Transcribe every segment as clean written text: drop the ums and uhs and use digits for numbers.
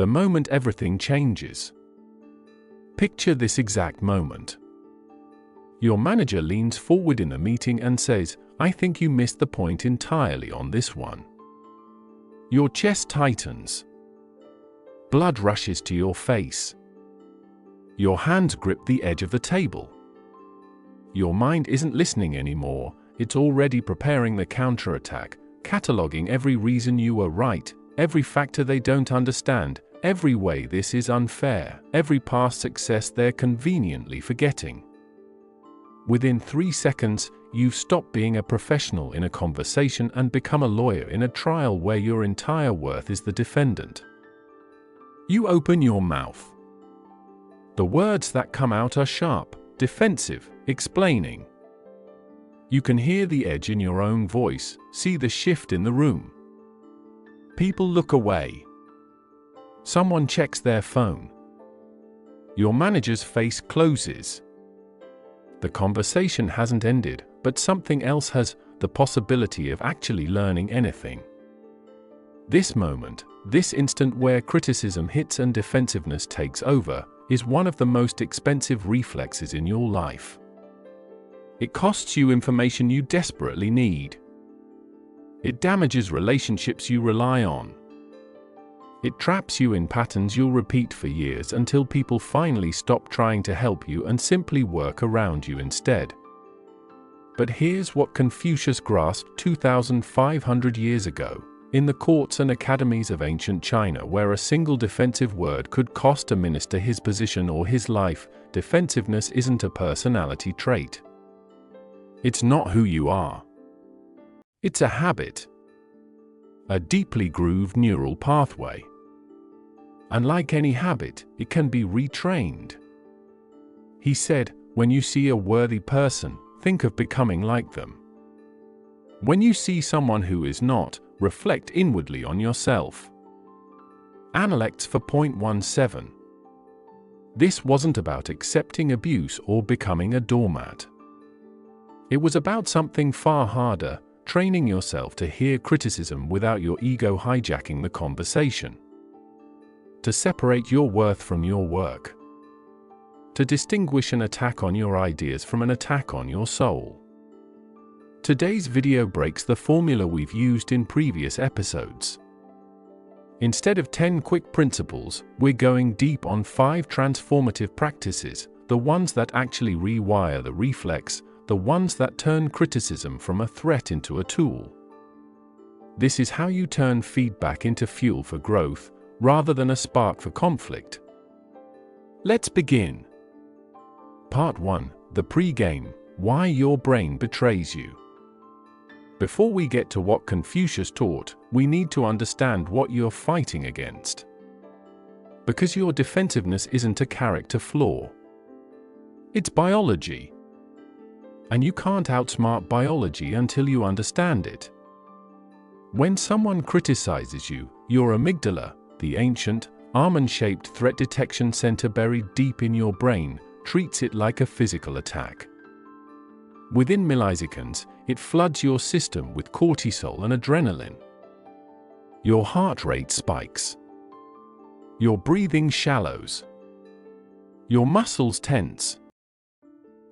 The moment everything changes. Picture this exact moment. Your manager leans forward in a meeting and says, "I think you missed the point entirely on this one." Your chest tightens. Blood rushes to your face. Your hands grip the edge of the table. Your mind isn't listening anymore, it's already preparing the counterattack, cataloging every reason you were right, every factor they don't understand, every way this is unfair, every past success they're conveniently forgetting. Within 3 seconds, you've stopped being a professional in a conversation and become a lawyer in a trial where your entire worth is the defendant. You open your mouth. The words that come out are sharp, defensive, explaining. You can hear the edge in your own voice, see the shift in the room. People look away. Someone checks their phone. Your manager's face closes. The conversation hasn't ended, but something else has, the possibility of actually learning anything. This moment, this instant where criticism hits and defensiveness takes over, is one of the most expensive reflexes in your life. It costs you information you desperately need. It damages relationships you rely on. It traps you in patterns you'll repeat for years until people finally stop trying to help you and simply work around you instead. But here's what Confucius grasped 2,500 years ago, in the courts and academies of ancient China, where a single defensive word could cost a minister his position or his life. Defensiveness isn't a personality trait. It's not who you are. It's a habit. A deeply grooved neural pathway. And like any habit, it can be retrained. He said, when you see a worthy person, think of becoming like them. When you see someone who is not, reflect inwardly on yourself. Analects for point 17. This wasn't about accepting abuse or becoming a doormat. It was about something far harder, training yourself to hear criticism without your ego hijacking the conversation. To separate your worth from your work. To distinguish an attack on your ideas from an attack on your soul. Today's video breaks the formula we've used in previous episodes. Instead of 10 quick principles, we're going deep on 5 transformative practices, the ones that actually rewire the reflex, the ones that turn criticism from a threat into a tool. This is how you turn feedback into fuel for growth, rather than a spark for conflict. Let's begin. Part 1. The Pre-Game: Why Your Brain Betrays You. Before we get to what Confucius taught, we need to understand what you're fighting against. Because your defensiveness isn't a character flaw. It's biology. And you can't outsmart biology until you understand it. When someone criticizes you, your amygdala, the ancient, almond-shaped threat detection center buried deep in your brain, treats it like a physical attack. Within milliseconds, it floods your system with cortisol and adrenaline. Your heart rate spikes. Your breathing shallows. Your muscles tense.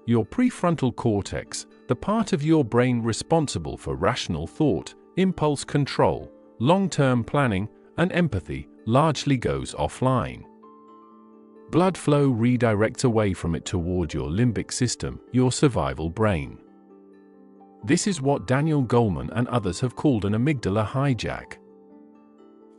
Your prefrontal cortex, the part of your brain responsible for rational thought, impulse control, long-term planning, and empathy, largely goes offline. Blood flow redirects away from it toward your limbic system, your survival brain. This is what Daniel Goleman and others have called an amygdala hijack.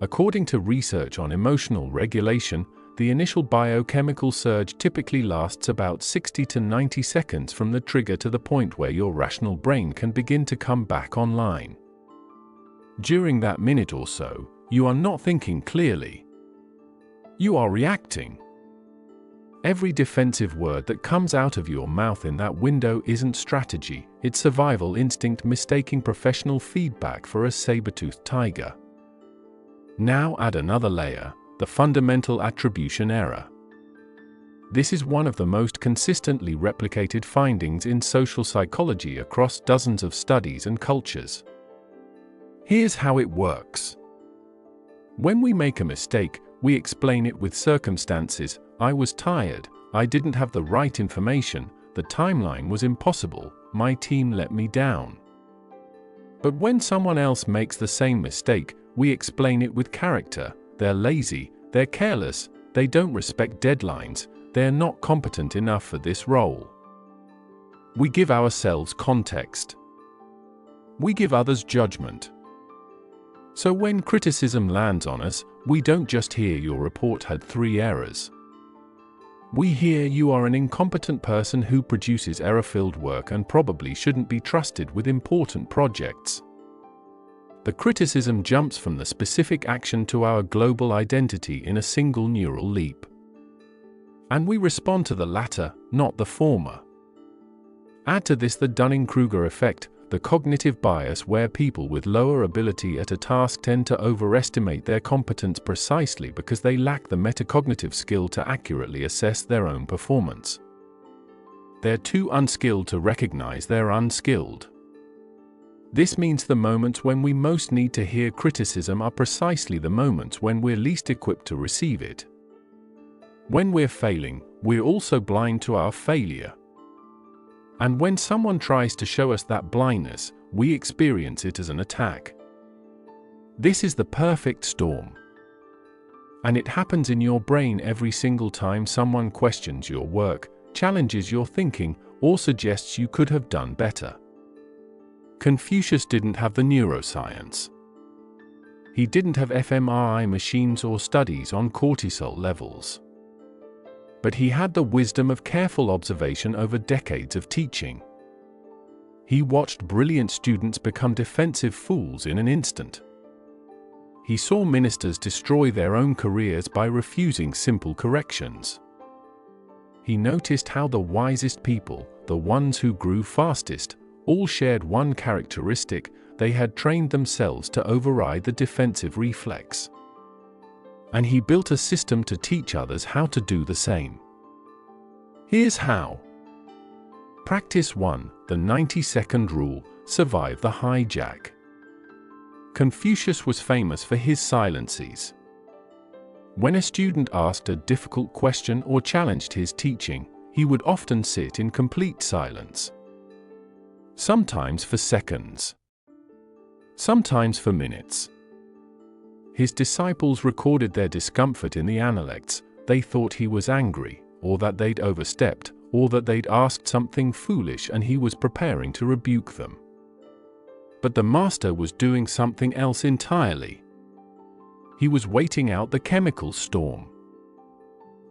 According to research on emotional regulation, the initial biochemical surge typically lasts about 60 to 90 seconds from the trigger to the point where your rational brain can begin to come back online. During that minute or so, you are not thinking clearly. You are reacting. Every defensive word that comes out of your mouth in that window isn't strategy, it's survival instinct mistaking professional feedback for a saber-toothed tiger. Now add another layer, the fundamental attribution error. This is one of the most consistently replicated findings in social psychology across dozens of studies and cultures. Here's how it works. When we make a mistake, we explain it with circumstances. I was tired, I didn't have the right information, the timeline was impossible, my team let me down. But when someone else makes the same mistake, we explain it with character. They're lazy, they're careless, they don't respect deadlines, they're not competent enough for this role. We give ourselves context. We give others judgment. So when criticism lands on us, we don't just hear your report had 3 errors. We hear you are an incompetent person who produces error-filled work and probably shouldn't be trusted with important projects. The criticism jumps from the specific action to our global identity in a single neural leap. And we respond to the latter, not the former. Add to this the Dunning-Kruger effect, the cognitive bias where people with lower ability at a task tend to overestimate their competence precisely because they lack the metacognitive skill to accurately assess their own performance. They're too unskilled to recognize they're unskilled. This means the moments when we most need to hear criticism are precisely the moments when we're least equipped to receive it. When we're failing, we're also blind to our failure. And when someone tries to show us that blindness, we experience it as an attack. This is the perfect storm. And it happens in your brain every single time someone questions your work, challenges your thinking, or suggests you could have done better. Confucius didn't have the neuroscience. He didn't have fMRI machines or studies on cortisol levels. But he had the wisdom of careful observation over decades of teaching. He watched brilliant students become defensive fools in an instant. He saw ministers destroy their own careers by refusing simple corrections. He noticed how the wisest people, the ones who grew fastest, all shared one characteristic: they had trained themselves to override the defensive reflex. And he built a system to teach others how to do the same. Here's how. Practice 1, the 90-second rule, survive the hijack. Confucius was famous for his silences. When a student asked a difficult question or challenged his teaching, he would often sit in complete silence. Sometimes for seconds. Sometimes for minutes. His disciples recorded their discomfort in the analects. They thought he was angry, or that they'd overstepped, or that they'd asked something foolish and he was preparing to rebuke them. But the master was doing something else entirely. He was waiting out the chemical storm.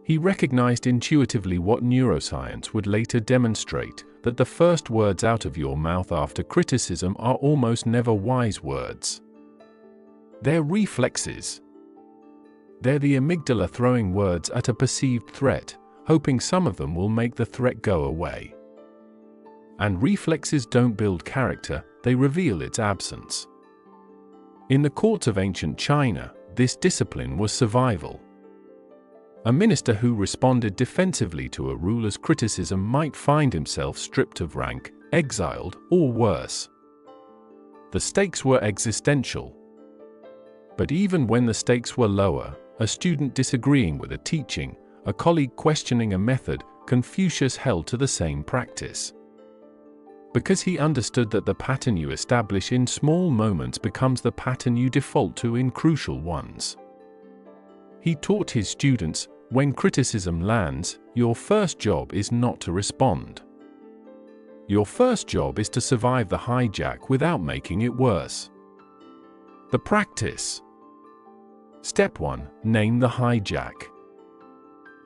He recognized intuitively what neuroscience would later demonstrate, that the first words out of your mouth after criticism are almost never wise words. They're reflexes. They're the amygdala throwing words at a perceived threat, hoping some of them will make the threat go away. And reflexes don't build character, they reveal its absence. In the courts of ancient China, this discipline was survival. A minister who responded defensively to a ruler's criticism might find himself stripped of rank, exiled, or worse. The stakes were existential. But even when the stakes were lower, a student disagreeing with a teaching, a colleague questioning a method, Confucius held to the same practice. Because he understood that the pattern you establish in small moments becomes the pattern you default to in crucial ones. He taught his students, when criticism lands, your first job is not to respond. Your first job is to survive the hijack without making it worse. The practice. Step 1. Name the hijack.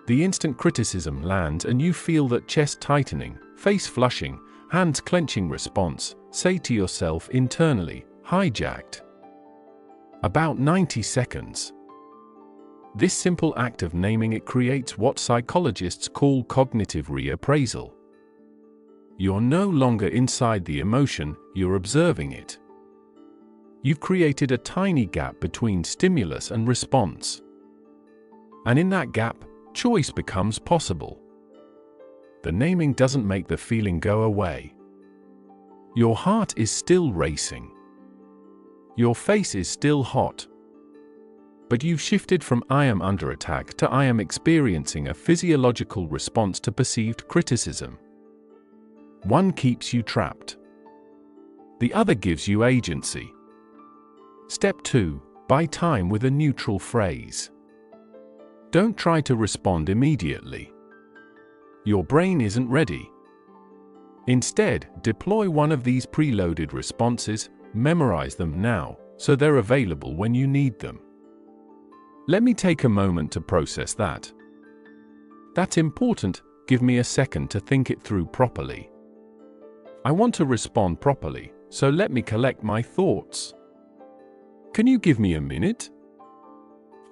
The instant criticism lands and you feel that chest tightening, face flushing, hands clenching response, say to yourself internally, hijacked. About 90 seconds. This simple act of naming it creates what psychologists call cognitive reappraisal. You're no longer inside the emotion, you're observing it. You've created a tiny gap between stimulus and response. And in that gap, choice becomes possible. The naming doesn't make the feeling go away. Your heart is still racing. Your face is still hot. But you've shifted from "I am under attack" to "I am experiencing a physiological response to perceived criticism." One keeps you trapped. The other gives you agency. Step 2. Buy time with a neutral phrase. Don't try to respond immediately. Your brain isn't ready. Instead, deploy one of these preloaded responses, memorize them now, so they're available when you need them. Let me take a moment to process that. That's important. Give me a second to think it through properly. I want to respond properly, so let me collect my thoughts. Can you give me a minute?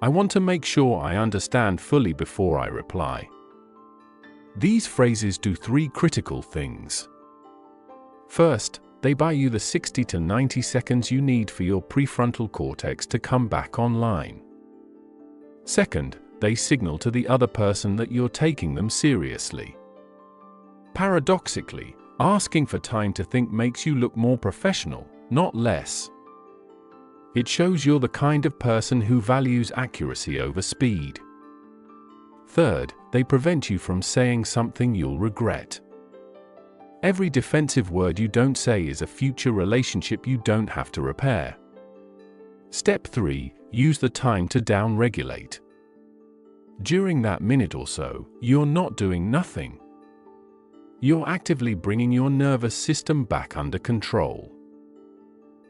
I want to make sure I understand fully before I reply. These phrases do 3 critical things. First, they buy you the 60 to 90 seconds you need for your prefrontal cortex to come back online. Second, they signal to the other person that you're taking them seriously. Paradoxically, asking for time to think makes you look more professional, not less. It shows you're the kind of person who values accuracy over speed. Third, they prevent you from saying something you'll regret. Every defensive word you don't say is a future relationship you don't have to repair. Step 3. Use the time to down-regulate. During that minute or so, you're not doing nothing. You're actively bringing your nervous system back under control.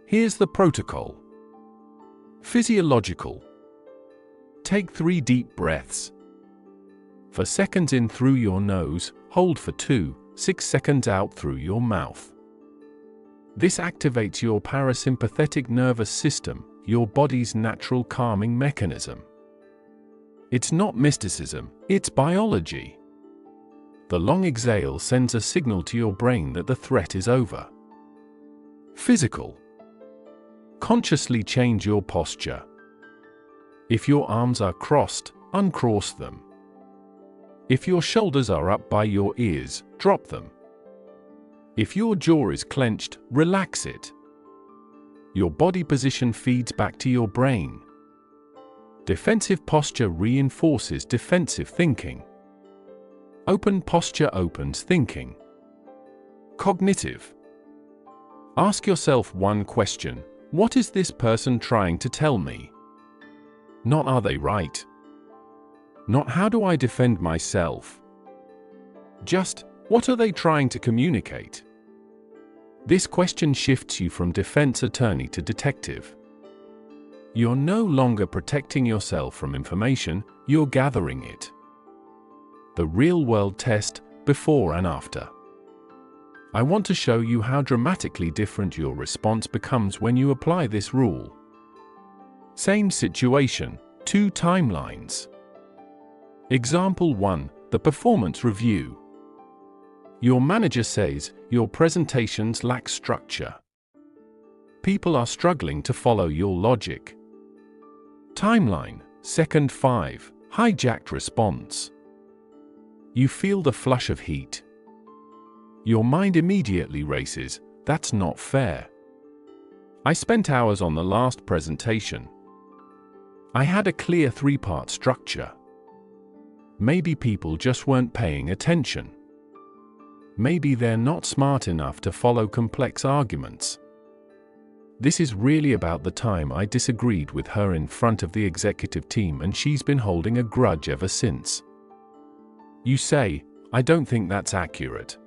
Here's the protocol. Physiological. Take 3 deep breaths. For seconds in through your nose, hold for 2, 6 seconds out through your mouth. This activates your parasympathetic nervous system, your body's natural calming mechanism. It's not mysticism, it's biology. The long exhale sends a signal to your brain that the threat is over. Physical. Consciously change your posture. If your arms are crossed, uncross them. If your shoulders are up by your ears, drop them. If your jaw is clenched, relax it. Your body position feeds back to your brain. Defensive posture reinforces defensive thinking. Open posture opens thinking. Cognitive. Ask yourself one question: what is this person trying to tell me? Not are they right? Not how do I defend myself? Just, what are they trying to communicate? This question shifts you from defense attorney to detective. You're no longer protecting yourself from information, you're gathering it. The real-world test, before and after. I want to show you how dramatically different your response becomes when you apply this rule. Same situation, 2 timelines. Example 1, the performance review. Your manager says, your presentations lack structure. People are struggling to follow your logic. Timeline, second 5, hijacked response. You feel the flush of heat. Your mind immediately races, that's not fair. I spent hours on the last presentation. I had a clear 3-part structure. Maybe people just weren't paying attention. Maybe they're not smart enough to follow complex arguments. This is really about the time I disagreed with her in front of the executive team and she's been holding a grudge ever since. You say, I don't think that's accurate.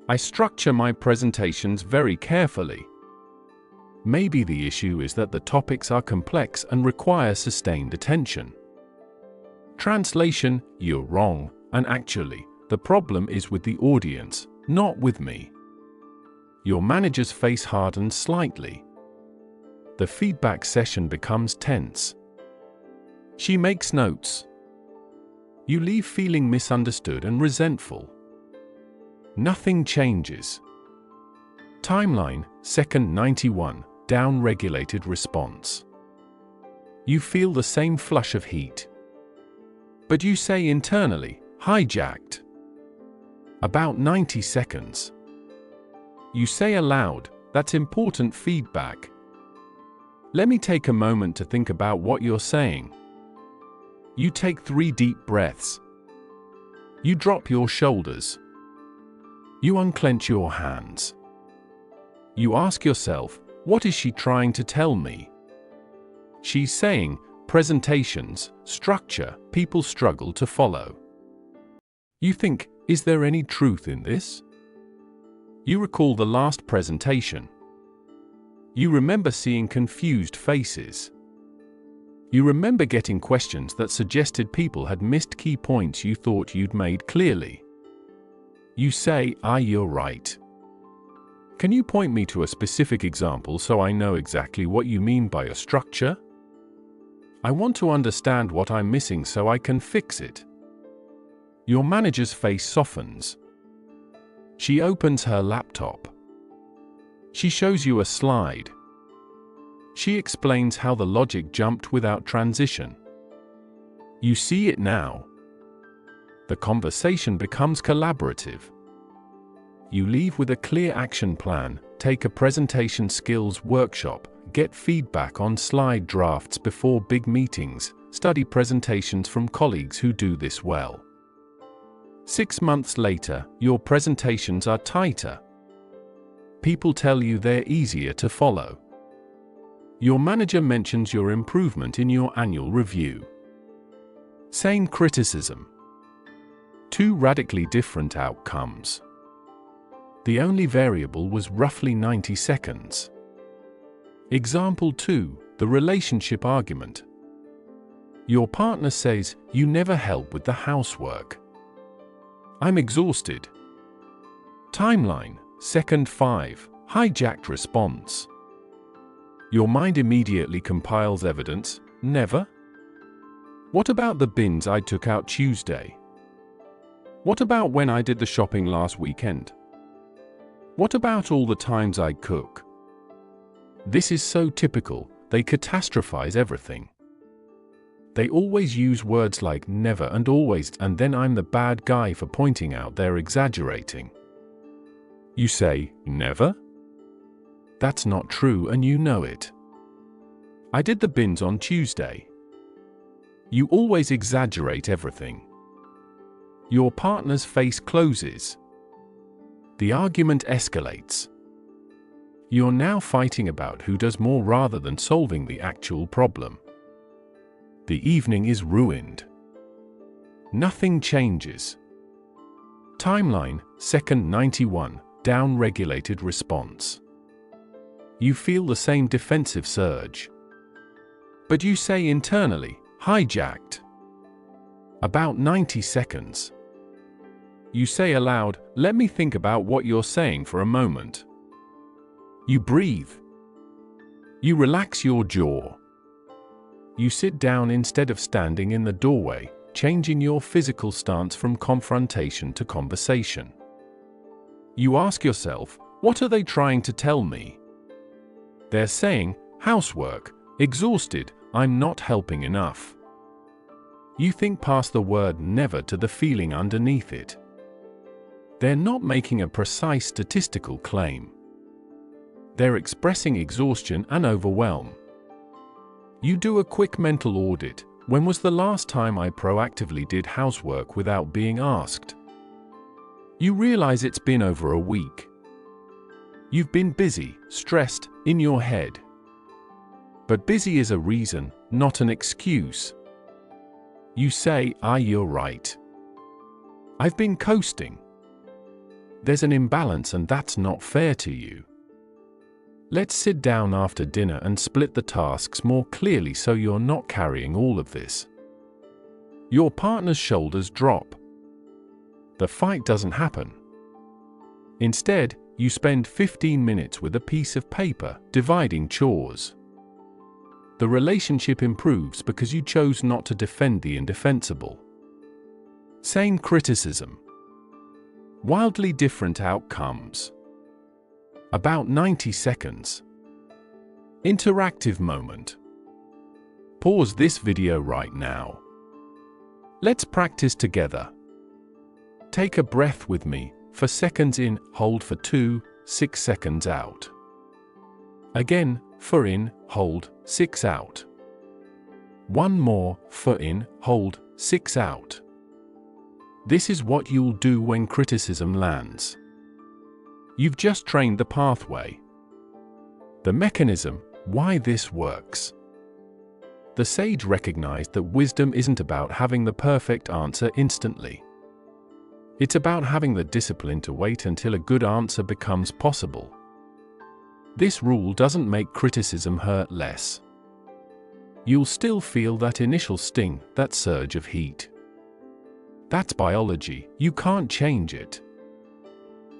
I structure my presentations very carefully. Maybe the issue is that the topics are complex and require sustained attention. Translation, you're wrong, and actually, the problem is with the audience, not with me. Your manager's face hardens slightly. The feedback session becomes tense. She makes notes. You leave feeling misunderstood and resentful. Nothing changes. Timeline, second 91, down-regulated response. You feel the same flush of heat. But you say internally, hijacked. About 90 seconds. You say aloud, that's important feedback. Let me take a moment to think about what you're saying. You take 3 deep breaths. You drop your shoulders. You unclench your hands. You ask yourself, what is she trying to tell me? She's saying, presentations, structure, people struggle to follow. You think, is there any truth in this? You recall the last presentation. You remember seeing confused faces. You remember getting questions that suggested people had missed key points you thought you'd made clearly. You say, you're right. Can you point me to a specific example so I know exactly what you mean by a structure? I want to understand what I'm missing so I can fix it. Your manager's face softens. She opens her laptop. She shows you a slide. She explains how the logic jumped without transition. You see it now. The conversation becomes collaborative. You leave with a clear action plan, take a presentation skills workshop, get feedback on slide drafts before big meetings, study presentations from colleagues who do this well. 6 months later, your presentations are tighter. People tell you they're easier to follow. Your manager mentions your improvement in your annual review. Sane criticism. 2 radically different outcomes. The only variable was roughly 90 seconds. Example 2, the relationship argument. Your partner says, you never help with the housework. I'm exhausted. Timeline, second 5, hijacked response. Your mind immediately compiles evidence, never? What about the bins I took out Tuesday? What about when I did the shopping last weekend? What about all the times I cook? This is so typical, they catastrophize everything. They always use words like never and always, and then I'm the bad guy for pointing out they're exaggerating. You say, never? That's not true and you know it. I did the bins on Tuesday. You always exaggerate everything. Your partner's face closes. The argument escalates. You're now fighting about who does more rather than solving the actual problem. The evening is ruined. Nothing changes. Timeline, second 91, down-regulated response. You feel the same defensive surge. But you say internally, hijacked. About 90 seconds. You say aloud, let me think about what you're saying for a moment. You breathe. You relax your jaw. You sit down instead of standing in the doorway, changing your physical stance from confrontation to conversation. You ask yourself, what are they trying to tell me? They're saying, housework, exhausted, I'm not helping enough. You think past the word never to the feeling underneath it. They're not making a precise statistical claim. They're expressing exhaustion and overwhelm. You do a quick mental audit. When was the last time I proactively did housework without being asked? You realize it's been over a week. You've been busy, stressed, in your head. But busy is a reason, not an excuse. You say, you're right. I've been coasting. There's an imbalance and that's not fair to you. Let's sit down after dinner and split the tasks more clearly so you're not carrying all of this. Your partner's shoulders drop. The fight doesn't happen. Instead, you spend 15 minutes with a piece of paper, dividing chores. The relationship improves because you chose not to defend the indefensible. Sane criticism. Wildly different outcomes. About 90 seconds. Interactive moment. Pause this video right now. Let's practice together. Take a breath with me, 4 seconds in, hold for 2, 6 seconds out. Again, 4 in, hold, 6 out. 1 more, 4 in, hold, 6 out. This is what you'll do when criticism lands. You've just trained the pathway. The mechanism, why this works. The sage recognized that wisdom isn't about having the perfect answer instantly. It's about having the discipline to wait until a good answer becomes possible. This rule doesn't make criticism hurt less. You'll still feel that initial sting, that surge of heat. That's biology, you can't change it.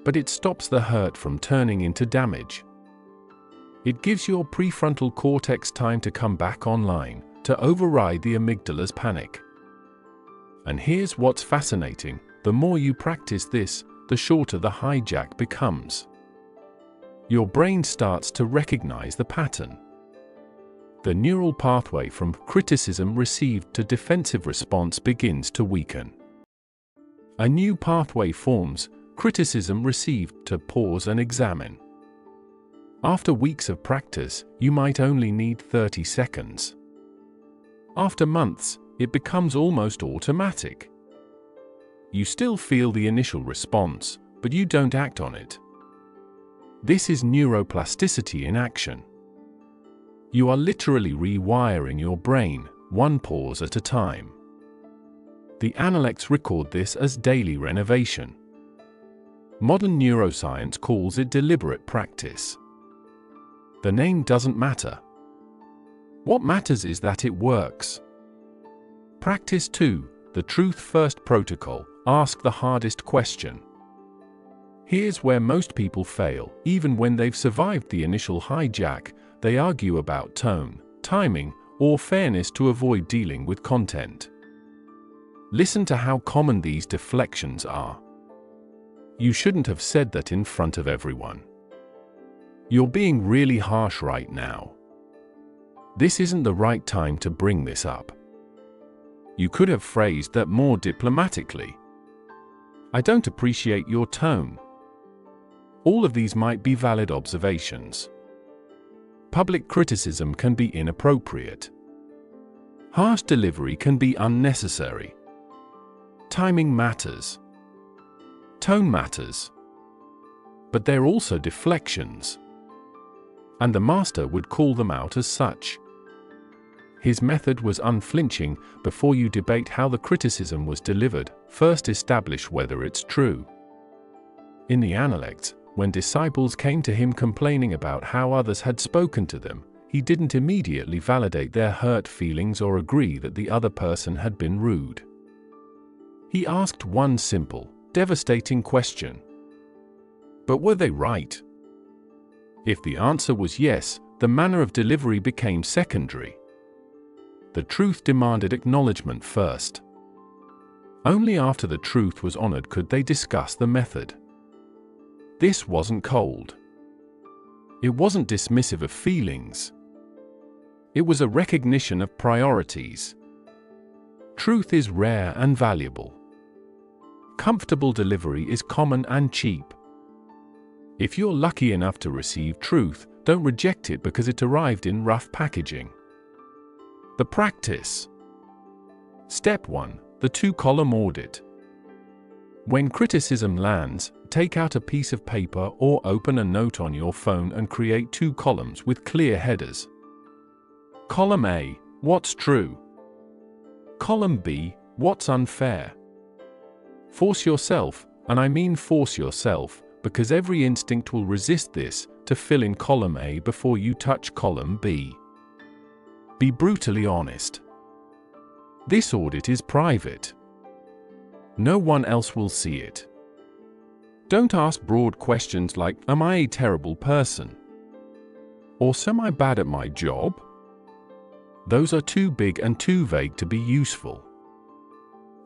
But it stops the hurt from turning into damage. It gives your prefrontal cortex time to come back online, to override the amygdala's panic. And here's what's fascinating, the more you practice this, the shorter the hijack becomes. Your brain starts to recognize the pattern. The neural pathway from criticism received to defensive response begins to weaken. A new pathway forms, criticism received to pause and examine. After weeks of practice, you might only need 30 seconds. After months, it becomes almost automatic. You still feel the initial response, but you don't act on it. This is neuroplasticity in action. You are literally rewiring your brain, one pause at a time. The analects record this as daily renovation. Modern neuroscience calls it deliberate practice. The name doesn't matter. What matters is that it works. Practice 2, the Truth First Protocol, ask the hardest question. Here's where most people fail, even when they've survived the initial hijack, they argue about tone, timing, or fairness to avoid dealing with content. Listen to how common these deflections are. You shouldn't have said that in front of everyone. You're being really harsh right now. This isn't the right time to bring this up. You could have phrased that more diplomatically. I don't appreciate your tone. All of these might be valid observations. Public criticism can be inappropriate. Harsh delivery can be unnecessary. Timing matters. Tone matters. But they're also deflections. And the master would call them out as such. His method was unflinching. Before you debate how the criticism was delivered, first establish whether it's true. In the Analects, when disciples came to him complaining about how others had spoken to them, he didn't immediately validate their hurt feelings or agree that the other person had been rude. He asked one simple, devastating question. But were they right? If the answer was yes, the manner of delivery became secondary. The truth demanded acknowledgement first. Only after the truth was honored could they discuss the method. This wasn't cold. It wasn't dismissive of feelings. It was a recognition of priorities. Truth is rare and valuable. Comfortable delivery is common and cheap. If you're lucky enough to receive truth, don't reject it because it arrived in rough packaging. The practice. Step 1. The 2-column audit. When criticism lands, take out a piece of paper or open a note on your phone and create 2 columns with clear headers. Column A, what's true? Column B, what's unfair? Force yourself, and I mean force yourself, because every instinct will resist this, to fill in column A before you touch column B. Be brutally honest. This audit is private. No one else will see it. Don't ask broad questions like, am I a terrible person? Or am I bad at my job? Those are too big and too vague to be useful.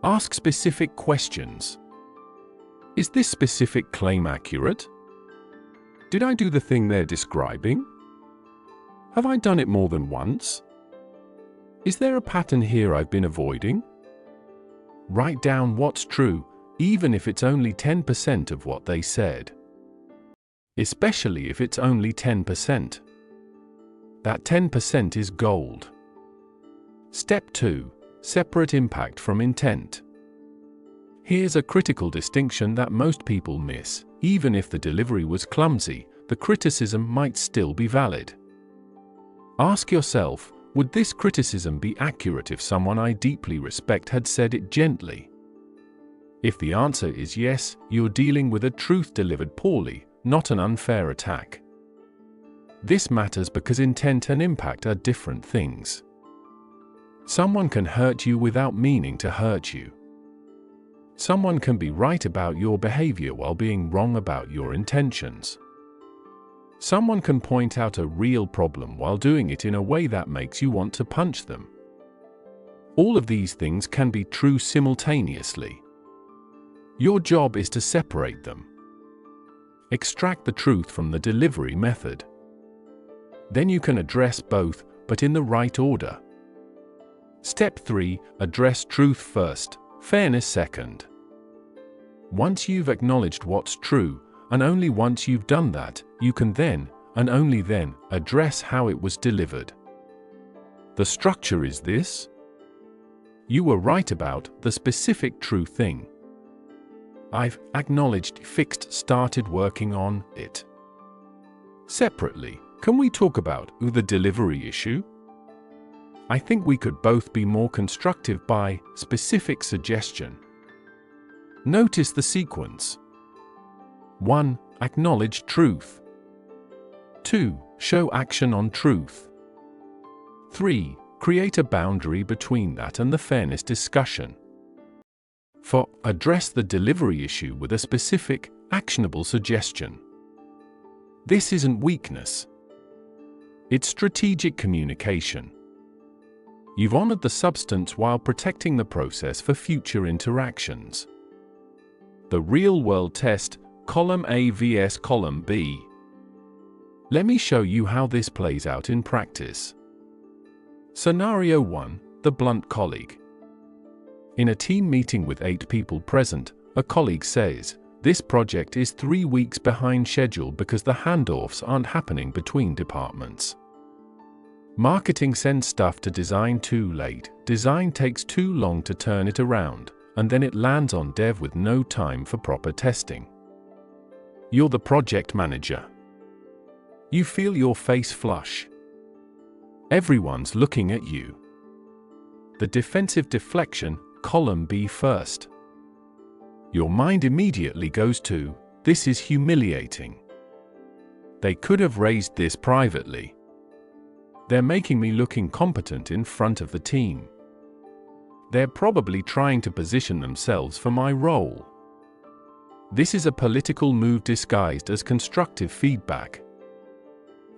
Ask specific questions. Is this specific claim accurate? Did I do the thing they're describing? Have I done it more than once? Is there a pattern here I've been avoiding? Write down what's true, even if it's only 10% of what they said. Especially if it's only 10%. That 10% is gold. Step 2. Separate impact from intent. Here's a critical distinction that most people miss. Even if the delivery was clumsy, the criticism might still be valid. Ask yourself, would this criticism be accurate if someone I deeply respect had said it gently? If the answer is yes, you're dealing with a truth delivered poorly, not an unfair attack. This matters because intent and impact are different things. Someone can hurt you without meaning to hurt you. Someone can be right about your behavior while being wrong about your intentions. Someone can point out a real problem while doing it in a way that makes you want to punch them. All of these things can be true simultaneously. Your job is to separate them. Extract the truth from the delivery method. Then you can address both, but in the right order. Step 3. Address truth first, fairness second. Once you've acknowledged what's true, and only once you've done that, you can then, and only then, address how it was delivered. The structure is this. You were right about the specific true thing. I've acknowledged, fixed, started working on it. Separately, can we talk about the delivery issue? I think we could both be more constructive by specific suggestion. Notice the sequence. 1. Acknowledge truth. 2. Show action on truth. 3. Create a boundary between that and the fairness discussion. 4. Address the delivery issue with a specific, actionable suggestion. This isn't weakness. It's strategic communication. You've honored the substance while protecting the process for future interactions. The real-world test, column A vs column B. Let me show you how this plays out in practice. Scenario 1. The blunt colleague. In a team meeting with 8 people present, a colleague says, "This project is 3 weeks behind schedule because the handoffs aren't happening between departments. Marketing sends stuff to design too late, design takes too long to turn it around, and then it lands on dev with no time for proper testing." You're the project manager. You feel your face flush. Everyone's looking at you. The defensive deflection, column B first. Your mind immediately goes to, "This is humiliating. They could have raised this privately. They're making me look incompetent in front of the team. They're probably trying to position themselves for my role." This is a political move disguised as constructive feedback.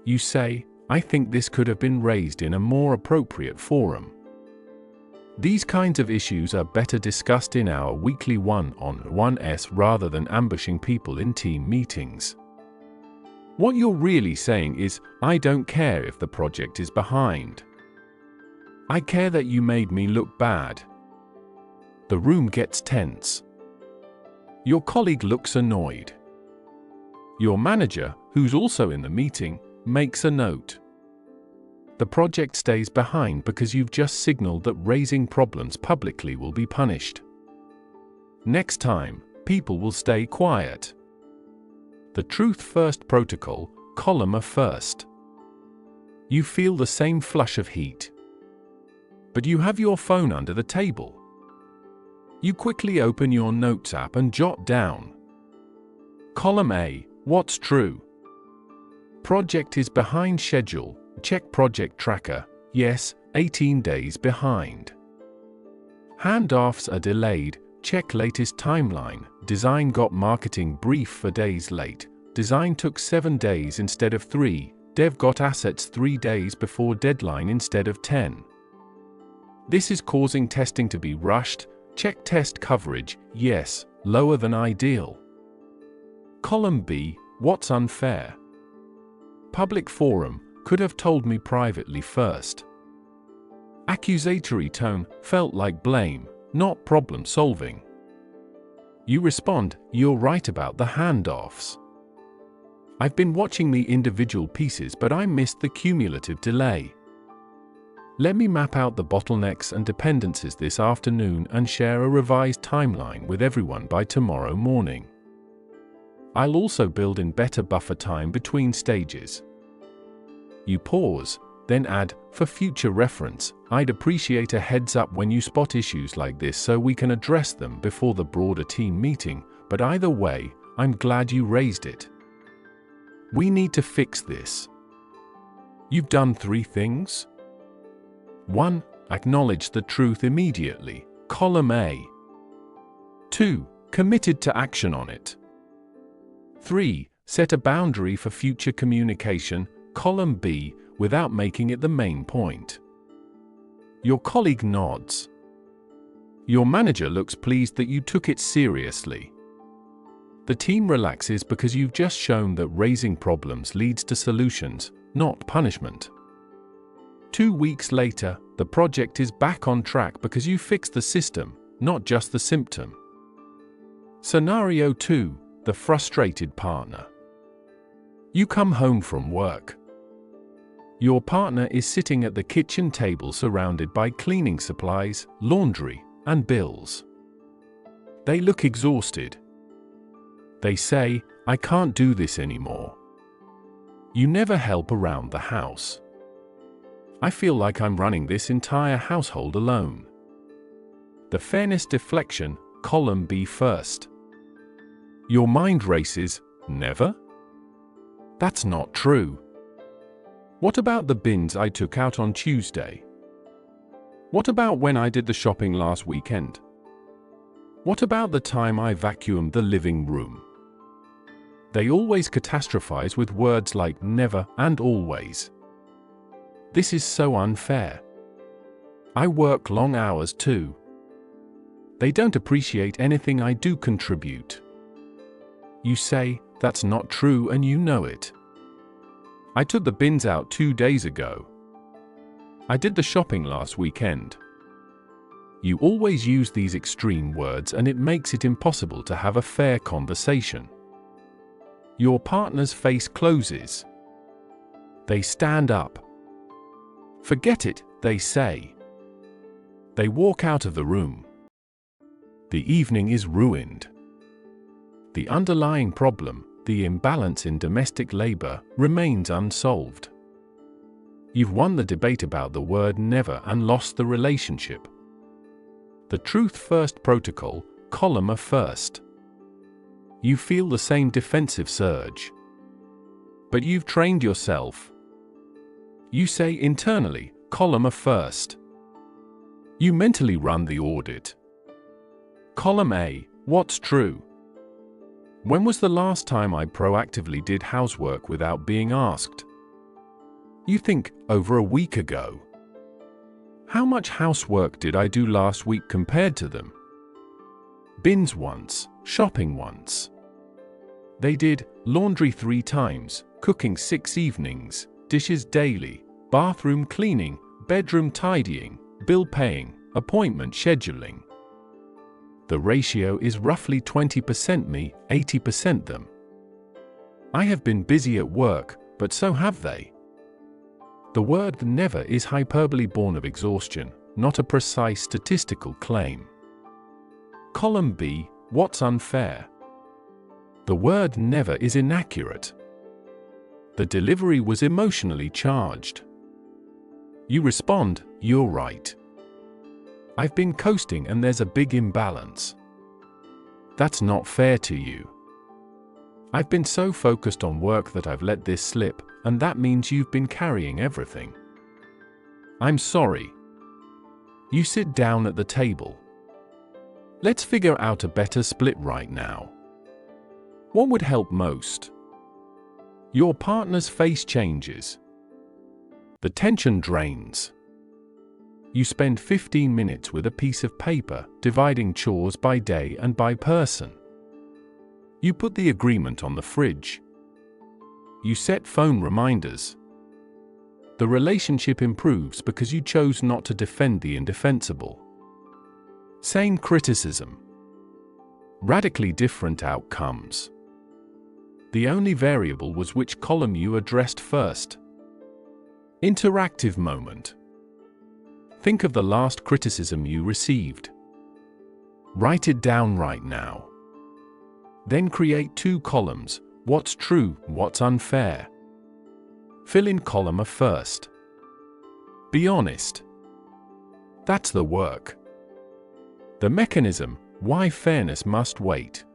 You say, "I think this could have been raised in a more appropriate forum." These kinds of issues are better discussed in our weekly one-on-ones rather than ambushing people in team meetings. What you're really saying is, "I don't care if the project is behind. I care that you made me look bad." The room gets tense. Your colleague looks annoyed. Your manager, who's also in the meeting, makes a note. The project stays behind because you've just signaled that raising problems publicly will be punished. Next time, people will stay quiet. The truth first protocol, column A first. You feel the same flush of heat. But you have your phone under the table. You quickly open your notes app and jot down. Column A, what's true? Project is behind schedule, check project tracker, yes, 18 days behind. Handoffs are delayed, check latest timeline, design got marketing brief for days late, design took 7 days instead of 3, dev got assets 3 days before deadline instead of 10. This is causing testing to be rushed, check test coverage, yes, lower than ideal. Column B, what's unfair? Public forum, could have told me privately first. Accusatory tone, felt like blame, not problem solving. You respond, "You're right about the handoffs. I've been watching the individual pieces, but I missed the cumulative delay. Let me map out the bottlenecks and dependencies this afternoon and share a revised timeline with everyone by tomorrow morning. I'll also build in better buffer time between stages. You pause, then add, for future reference, I'd appreciate a heads up when you spot issues like this so we can address them before the broader team meeting, but either way, I'm glad you raised it. We need to fix this. You've done 3 things. 1. Acknowledge the truth immediately, column A. 2. Committed to action on it. 3. Set a boundary for future communication, column B, without making it the main point. Your colleague nods. Your manager looks pleased that you took it seriously. The team relaxes because you've just shown that raising problems leads to solutions, not punishment. 2 weeks later, the project is back on track because you fixed the system, not just the symptom. Scenario 2. The frustrated partner. You come home from work. Your partner is sitting at the kitchen table surrounded by cleaning supplies, laundry, and bills. They look exhausted. They say, "I can't do this anymore." You never help around the house. "I feel like I'm running this entire household alone." The fairness deflection, column B first. Your mind races, "Never? That's not true. What about the bins I took out on Tuesday? What about when I did the shopping last weekend? What about the time I vacuumed the living room?" They always catastrophize with words like never and always. This is so unfair. I work long hours too. They don't appreciate anything I do contribute. You say, "That's not true and you know it." I took the bins out 2 days ago. I did the shopping last weekend. You always use these extreme words and it makes it impossible to have a fair conversation. Your partner's face closes. They stand up. "Forget it," they say. They walk out of the room. The evening is ruined. The underlying problem, the imbalance in domestic labor, remains unsolved. You've won the debate about the word never and lost the relationship. The truth first protocol, column A first. You feel the same defensive surge. But you've trained yourself. You say internally, column A first. You mentally run the audit. Column A, what's true? When was the last time I proactively did housework without being asked? You think, over a week ago. How much housework did I do last week compared to them? Bins once, shopping once. They did laundry 3 times, cooking 6 evenings, dishes daily, bathroom cleaning, bedroom tidying, bill paying, appointment scheduling. The ratio is roughly 20% me, 80% them. I have been busy at work, but so have they. The word never is hyperbole born of exhaustion, not a precise statistical claim. Column B, what's unfair? The word never is inaccurate. The delivery was emotionally charged. You respond, "You're right. I've been coasting and there's a big imbalance." That's not fair to you. I've been so focused on work that I've let this slip, and that means you've been carrying everything. I'm sorry. You sit down at the table. Let's figure out a better split right now. What would help most? Your partner's face changes. The tension drains. You spend 15 minutes with a piece of paper, dividing chores by day and by person. You put the agreement on the fridge. You set phone reminders. The relationship improves because you chose not to defend the indefensible. Same criticism. Radically different outcomes. The only variable was which column you addressed first. Interactive moment. Think of the last criticism you received. Write it down right now. Then create 2 columns, what's true, what's unfair. Fill in column A first. Be honest. That's the work. The mechanism, why fairness must wait.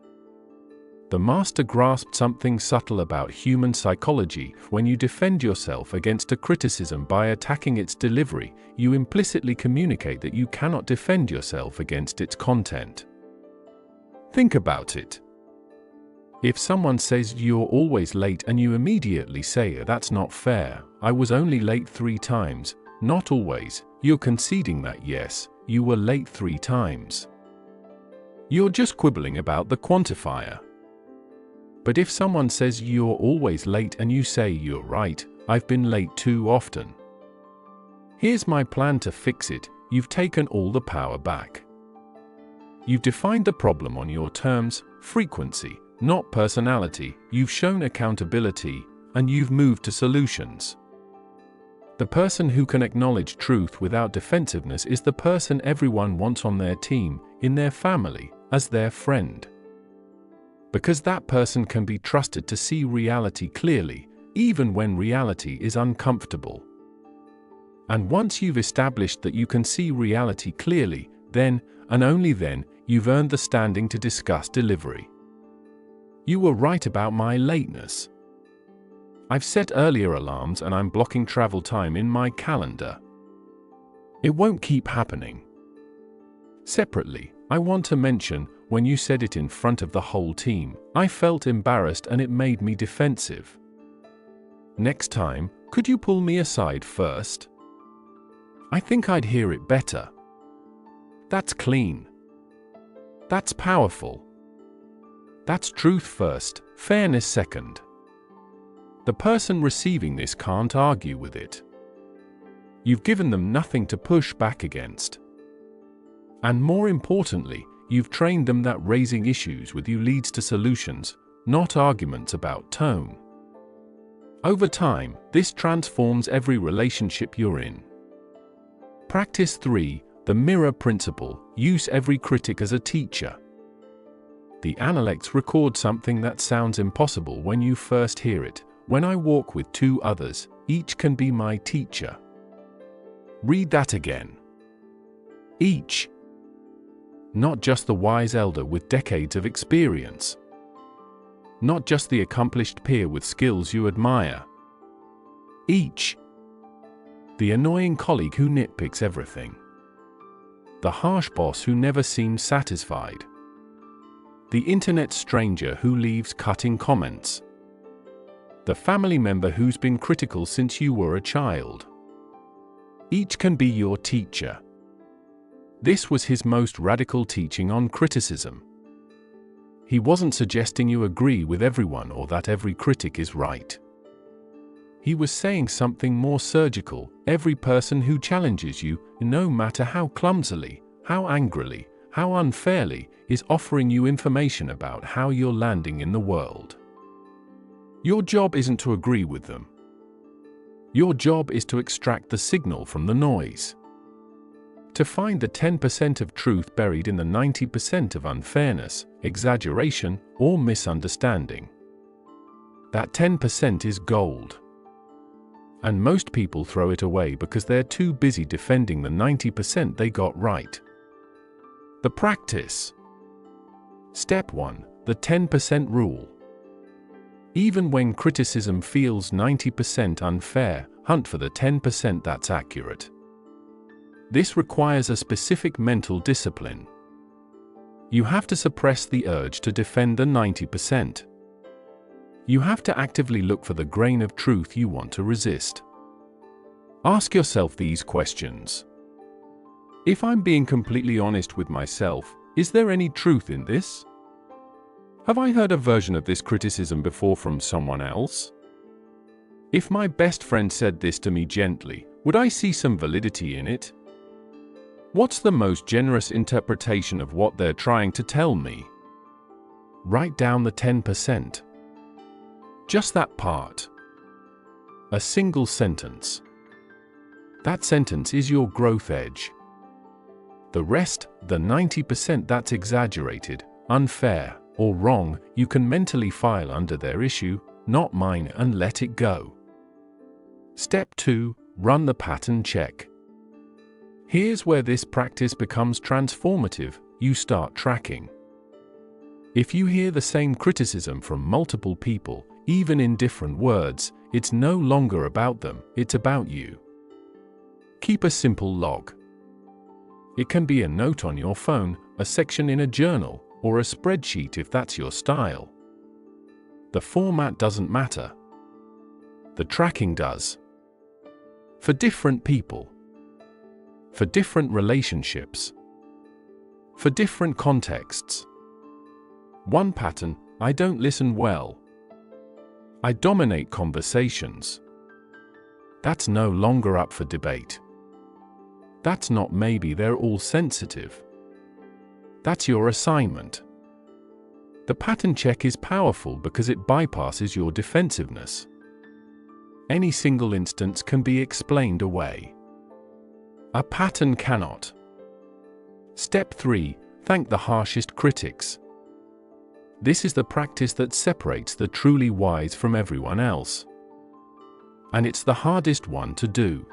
The master grasped something subtle about human psychology. When you defend yourself against a criticism by attacking its delivery, you implicitly communicate that you cannot defend yourself against its content. Think about it. If someone says you're always late and you immediately say that's not fair, I was only late 3 times, not always, you're conceding that yes, you were late 3 times. You're just quibbling about the quantifier. But if someone says you're always late and you say you're right, I've been late too often. Here's my plan to fix it, you've taken all the power back. You've defined the problem on your terms, frequency, not personality, you've shown accountability, and you've moved to solutions. The person who can acknowledge truth without defensiveness is the person everyone wants on their team, in their family, as their friend. Because that person can be trusted to see reality clearly, even when reality is uncomfortable. And once you've established that you can see reality clearly, then, and only then, you've earned the standing to discuss delivery. You were right about my lateness. I've set earlier alarms and I'm blocking travel time in my calendar. It won't keep happening. Separately, I want to mention, when you said it in front of the whole team, I felt embarrassed and it made me defensive. Next time, could you pull me aside first? I think I'd hear it better. That's clean. That's powerful. That's truth first, fairness second. The person receiving this can't argue with it. You've given them nothing to push back against. And more importantly, you've trained them that raising issues with you leads to solutions, not arguments about tone. Over time, this transforms every relationship you're in. Practice 3, the mirror principle, use every critic as a teacher. The Analects record something that sounds impossible when you first hear it. When I walk with 2 others, each can be my teacher. Read that again. Each. Not just the wise elder with decades of experience. Not just the accomplished peer with skills you admire. Each. The annoying colleague who nitpicks everything. The harsh boss who never seems satisfied. The internet stranger who leaves cutting comments. The family member who's been critical since you were a child. Each can be your teacher. This was his most radical teaching on criticism. He wasn't suggesting you agree with everyone or that every critic is right. He was saying something more surgical. Every person who challenges you, no matter how clumsily, how angrily, how unfairly, is offering you information about how you're landing in the world. Your job isn't to agree with them. Your job is to extract the signal from the noise. To find the 10% of truth buried in the 90% of unfairness, exaggeration, or misunderstanding. That 10% is gold. And most people throw it away because they're too busy defending the 90% they got right. The practice. Step 1. The 10% rule. Even when criticism feels 90% unfair, hunt for the 10% that's accurate. This requires a specific mental discipline. You have to suppress the urge to defend the 90%. You have to actively look for the grain of truth you want to resist. Ask yourself these questions. If I'm being completely honest with myself, is there any truth in this? Have I heard a version of this criticism before from someone else? If my best friend said this to me gently, would I see some validity in it? What's the most generous interpretation of what they're trying to tell me? Write down the 10%. Just that part. A single sentence. That sentence is your growth edge. The rest, the 90% that's exaggerated, unfair, or wrong, you can mentally file under their issue, not mine, and let it go. Step 2. Run the pattern check. Here's where this practice becomes transformative. You start tracking. If you hear the same criticism from multiple people, even in different words, it's no longer about them, it's about you. Keep a simple log. It can be a note on your phone, a section in a journal, or a spreadsheet if that's your style. The format doesn't matter. The tracking does. For different people. For different relationships. For different contexts. One pattern: I don't listen well. I dominate conversations. That's no longer up for debate. That's not maybe they're all sensitive. That's your assignment. The pattern check is powerful because it bypasses your defensiveness. Any single instance can be explained away. A pattern cannot. Step 3. Thank the harshest critics. This is the practice that separates the truly wise from everyone else. And it's the hardest one to do.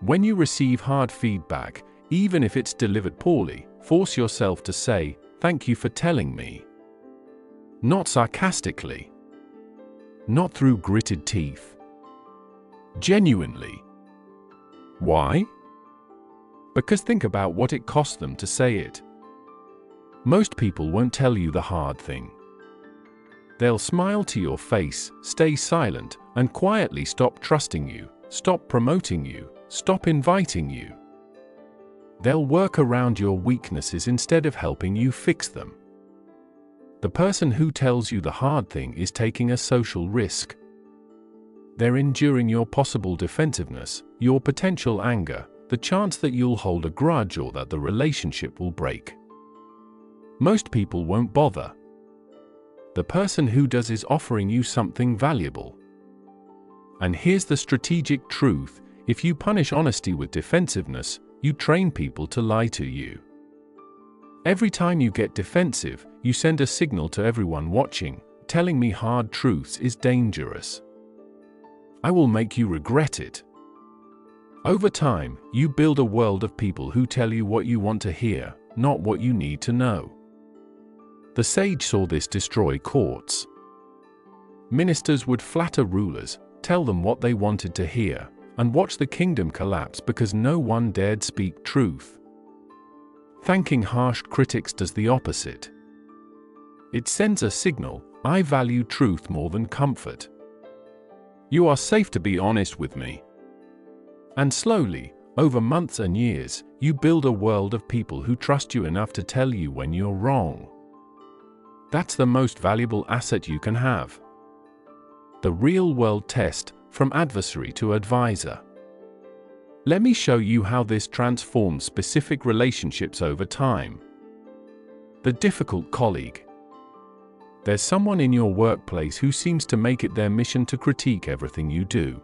When you receive hard feedback, even if it's delivered poorly, force yourself to say, "Thank you for telling me." Not sarcastically. Not through gritted teeth. Genuinely. Why? Because think about what it cost them to say it. Most people won't tell you the hard thing. They'll smile to your face, stay silent, and quietly stop trusting you, stop promoting you, stop inviting you. They'll work around your weaknesses instead of helping you fix them. The person who tells you the hard thing is taking a social risk. They're enduring your possible defensiveness, your potential anger, the chance that you'll hold a grudge or that the relationship will break. Most people won't bother. The person who does is offering you something valuable. And here's the strategic truth: if you punish honesty with defensiveness, you train people to lie to you. Every time you get defensive, you send a signal to everyone watching: telling me hard truths is dangerous. I will make you regret it. Over time, you build a world of people who tell you what you want to hear, not what you need to know. The sage saw this destroy courts. Ministers would flatter rulers, tell them what they wanted to hear, and watch the kingdom collapse because no one dared speak truth. Thanking harsh critics does the opposite. It sends a signal: I value truth more than comfort. You are safe to be honest with me. And slowly, over months and years, you build a world of people who trust you enough to tell you when you're wrong. That's the most valuable asset you can have. The real-world test: from adversary to advisor. Let me show you how this transforms specific relationships over time. The difficult colleague. There's someone in your workplace who seems to make it their mission to critique everything you do.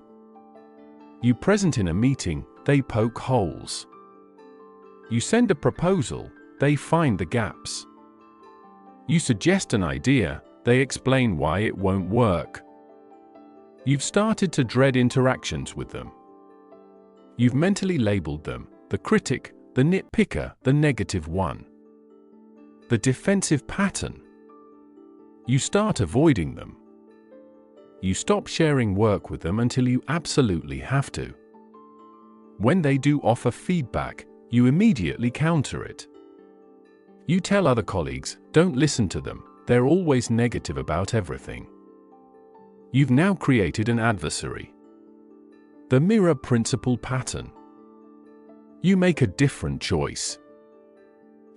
You present in a meeting, they poke holes. You send a proposal, they find the gaps. You suggest an idea, they explain why it won't work. You've started to dread interactions with them. You've mentally labeled them: the critic, the nitpicker, the negative one. The defensive pattern. You start avoiding them. You stop sharing work with them until you absolutely have to. When they do offer feedback, you immediately counter it. You tell other colleagues, don't listen to them, they're always negative about everything. You've now created an adversary. The mirror principle pattern. You make a different choice.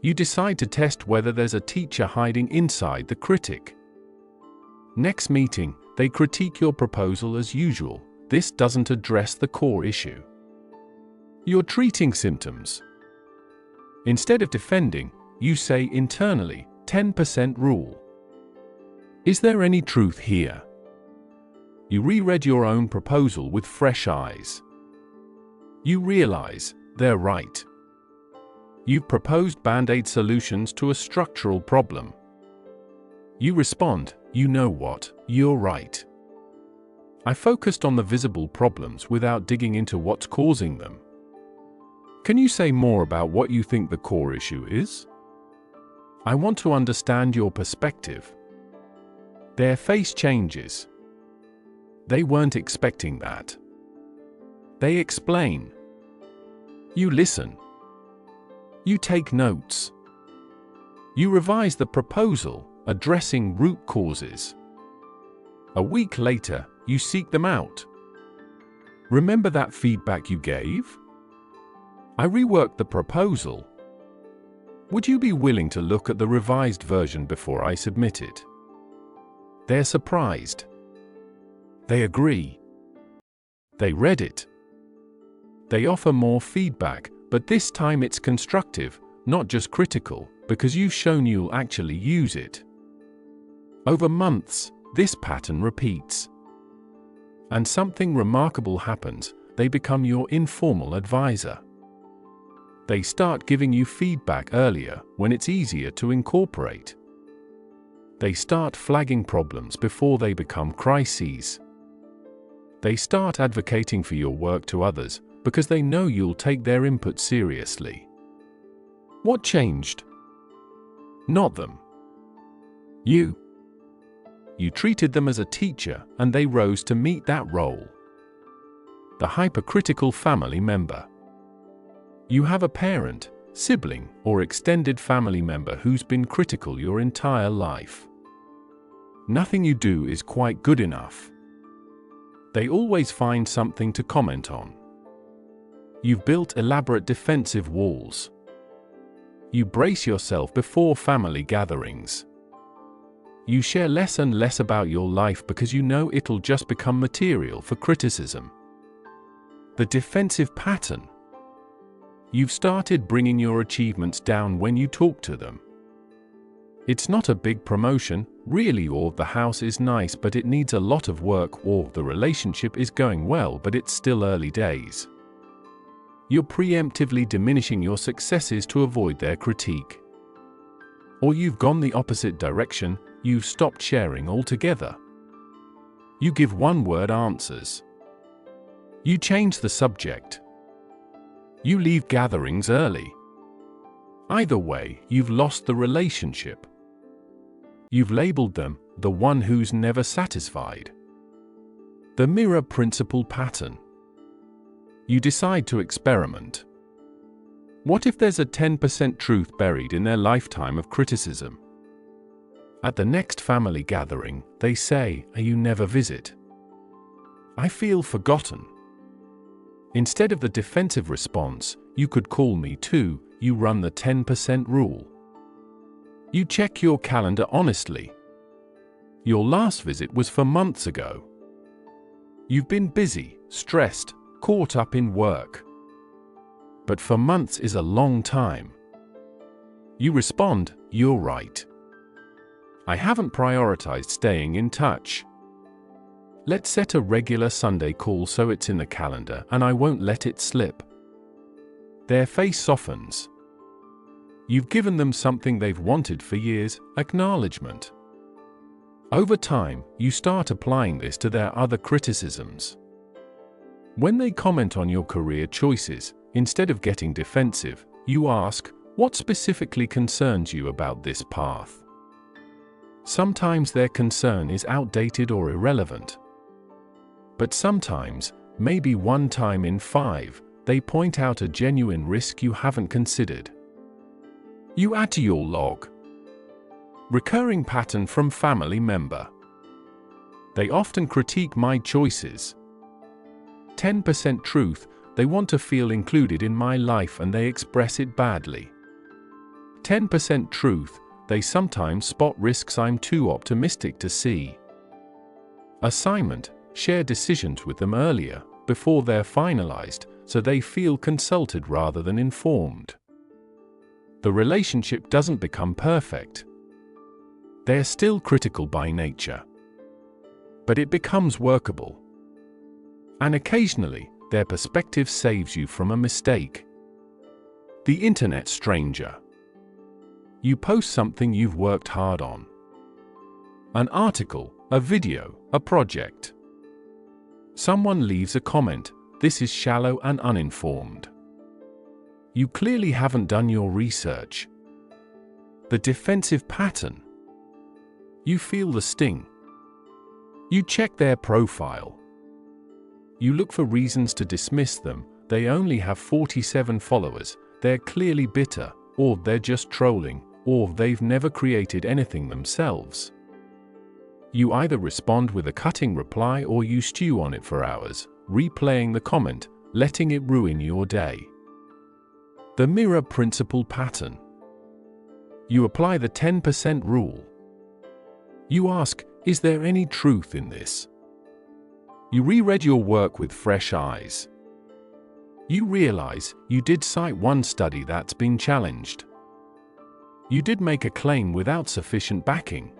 You decide to test whether there's a teacher hiding inside the critic. Next meeting, they critique your proposal as usual. This doesn't address the core issue. You're treating symptoms. Instead of defending, you say internally, 10% rule. Is there any truth here? You reread your own proposal with fresh eyes. You realize they're right. You've proposed band-aid solutions to a structural problem. You respond, you know what, you're right. I focused on the visible problems without digging into what's causing them. Can you say more about what you think the core issue is? I want to understand your perspective. Their face changes. They weren't expecting that. They explain. You listen. You take notes. You revise the proposal, addressing root causes. A week later, you seek them out. Remember that feedback you gave? I reworked the proposal. Would you be willing to look at the revised version before I submit it? They're surprised. They agree. They read it. They offer more feedback, but this time it's constructive, not just critical, because you've shown you'll actually use it. Over months, this pattern repeats. And something remarkable happens. They become your informal advisor. They start giving you feedback earlier when it's easier to incorporate. They start flagging problems before they become crises. They start advocating for your work to others because they know you'll take their input seriously. What changed? Not them. You. You treated them as a teacher, and they rose to meet that role. The hypercritical family member. You have a parent, sibling, or extended family member who's been critical your entire life. Nothing you do is quite good enough. They always find something to comment on. You've built elaborate defensive walls. You brace yourself before family gatherings. You share less and less about your life because you know it'll just become material for criticism. The defensive pattern. You've started bringing your achievements down when you talk to them. It's not a big promotion, really, or the house is nice but it needs a lot of work, or the relationship is going well but it's still early days. You're preemptively diminishing your successes to avoid their critique. Or you've gone the opposite direction, you've stopped sharing altogether. You give one-word answers. You change the subject. You leave gatherings early. Either way, you've lost the relationship. You've labeled them the one who's never satisfied. The mirror principle pattern. You decide to experiment. What if there's a 10% truth buried in their lifetime of criticism? At the next family gathering, they say, "You never visit. I feel forgotten." Instead of the defensive response, "You could call me too," you run the 10% rule. You check your calendar honestly. Your last visit was for months ago. You've been busy, stressed, caught up in work. But for months is a long time. You respond, "You're right. I haven't prioritized staying in touch. Let's set a regular Sunday call so it's in the calendar and I won't let it slip." Their face softens. You've given them something they've wanted for years, acknowledgement. Over time, you start applying this to their other criticisms. When they comment on your career choices, instead of getting defensive, you ask, "What specifically concerns you about this path?" Sometimes their concern is outdated or irrelevant. But sometimes, maybe one time in 5, they point out a genuine risk you haven't considered. You add to your log. Recurring pattern from family member. They often critique my choices. 10% truth, they want to feel included in my life and they express it badly. 10% truth, they sometimes spot risks I'm too optimistic to see. Assignment, share decisions with them earlier, before they're finalized, so they feel consulted rather than informed. The relationship doesn't become perfect. They're still critical by nature. but it becomes workable. And occasionally, their perspective saves you from a mistake. The internet stranger. You post something you've worked hard on. An article, a video, a project. Someone leaves a comment, "This is shallow and uninformed." You clearly haven't done your research. The defensive pattern. You feel the sting. You check their profile. You look for reasons to dismiss them. They only have 47 followers, they're clearly bitter, or they're just trolling, or they've never created anything themselves. You either respond with a cutting reply or you stew on it for hours, replaying the comment, letting it ruin your day. The mirror principle pattern. You apply the 10% rule. You ask, is there any truth in this? You reread your work with fresh eyes. You realize you did cite one study that's been challenged. You did make a claim without sufficient backing.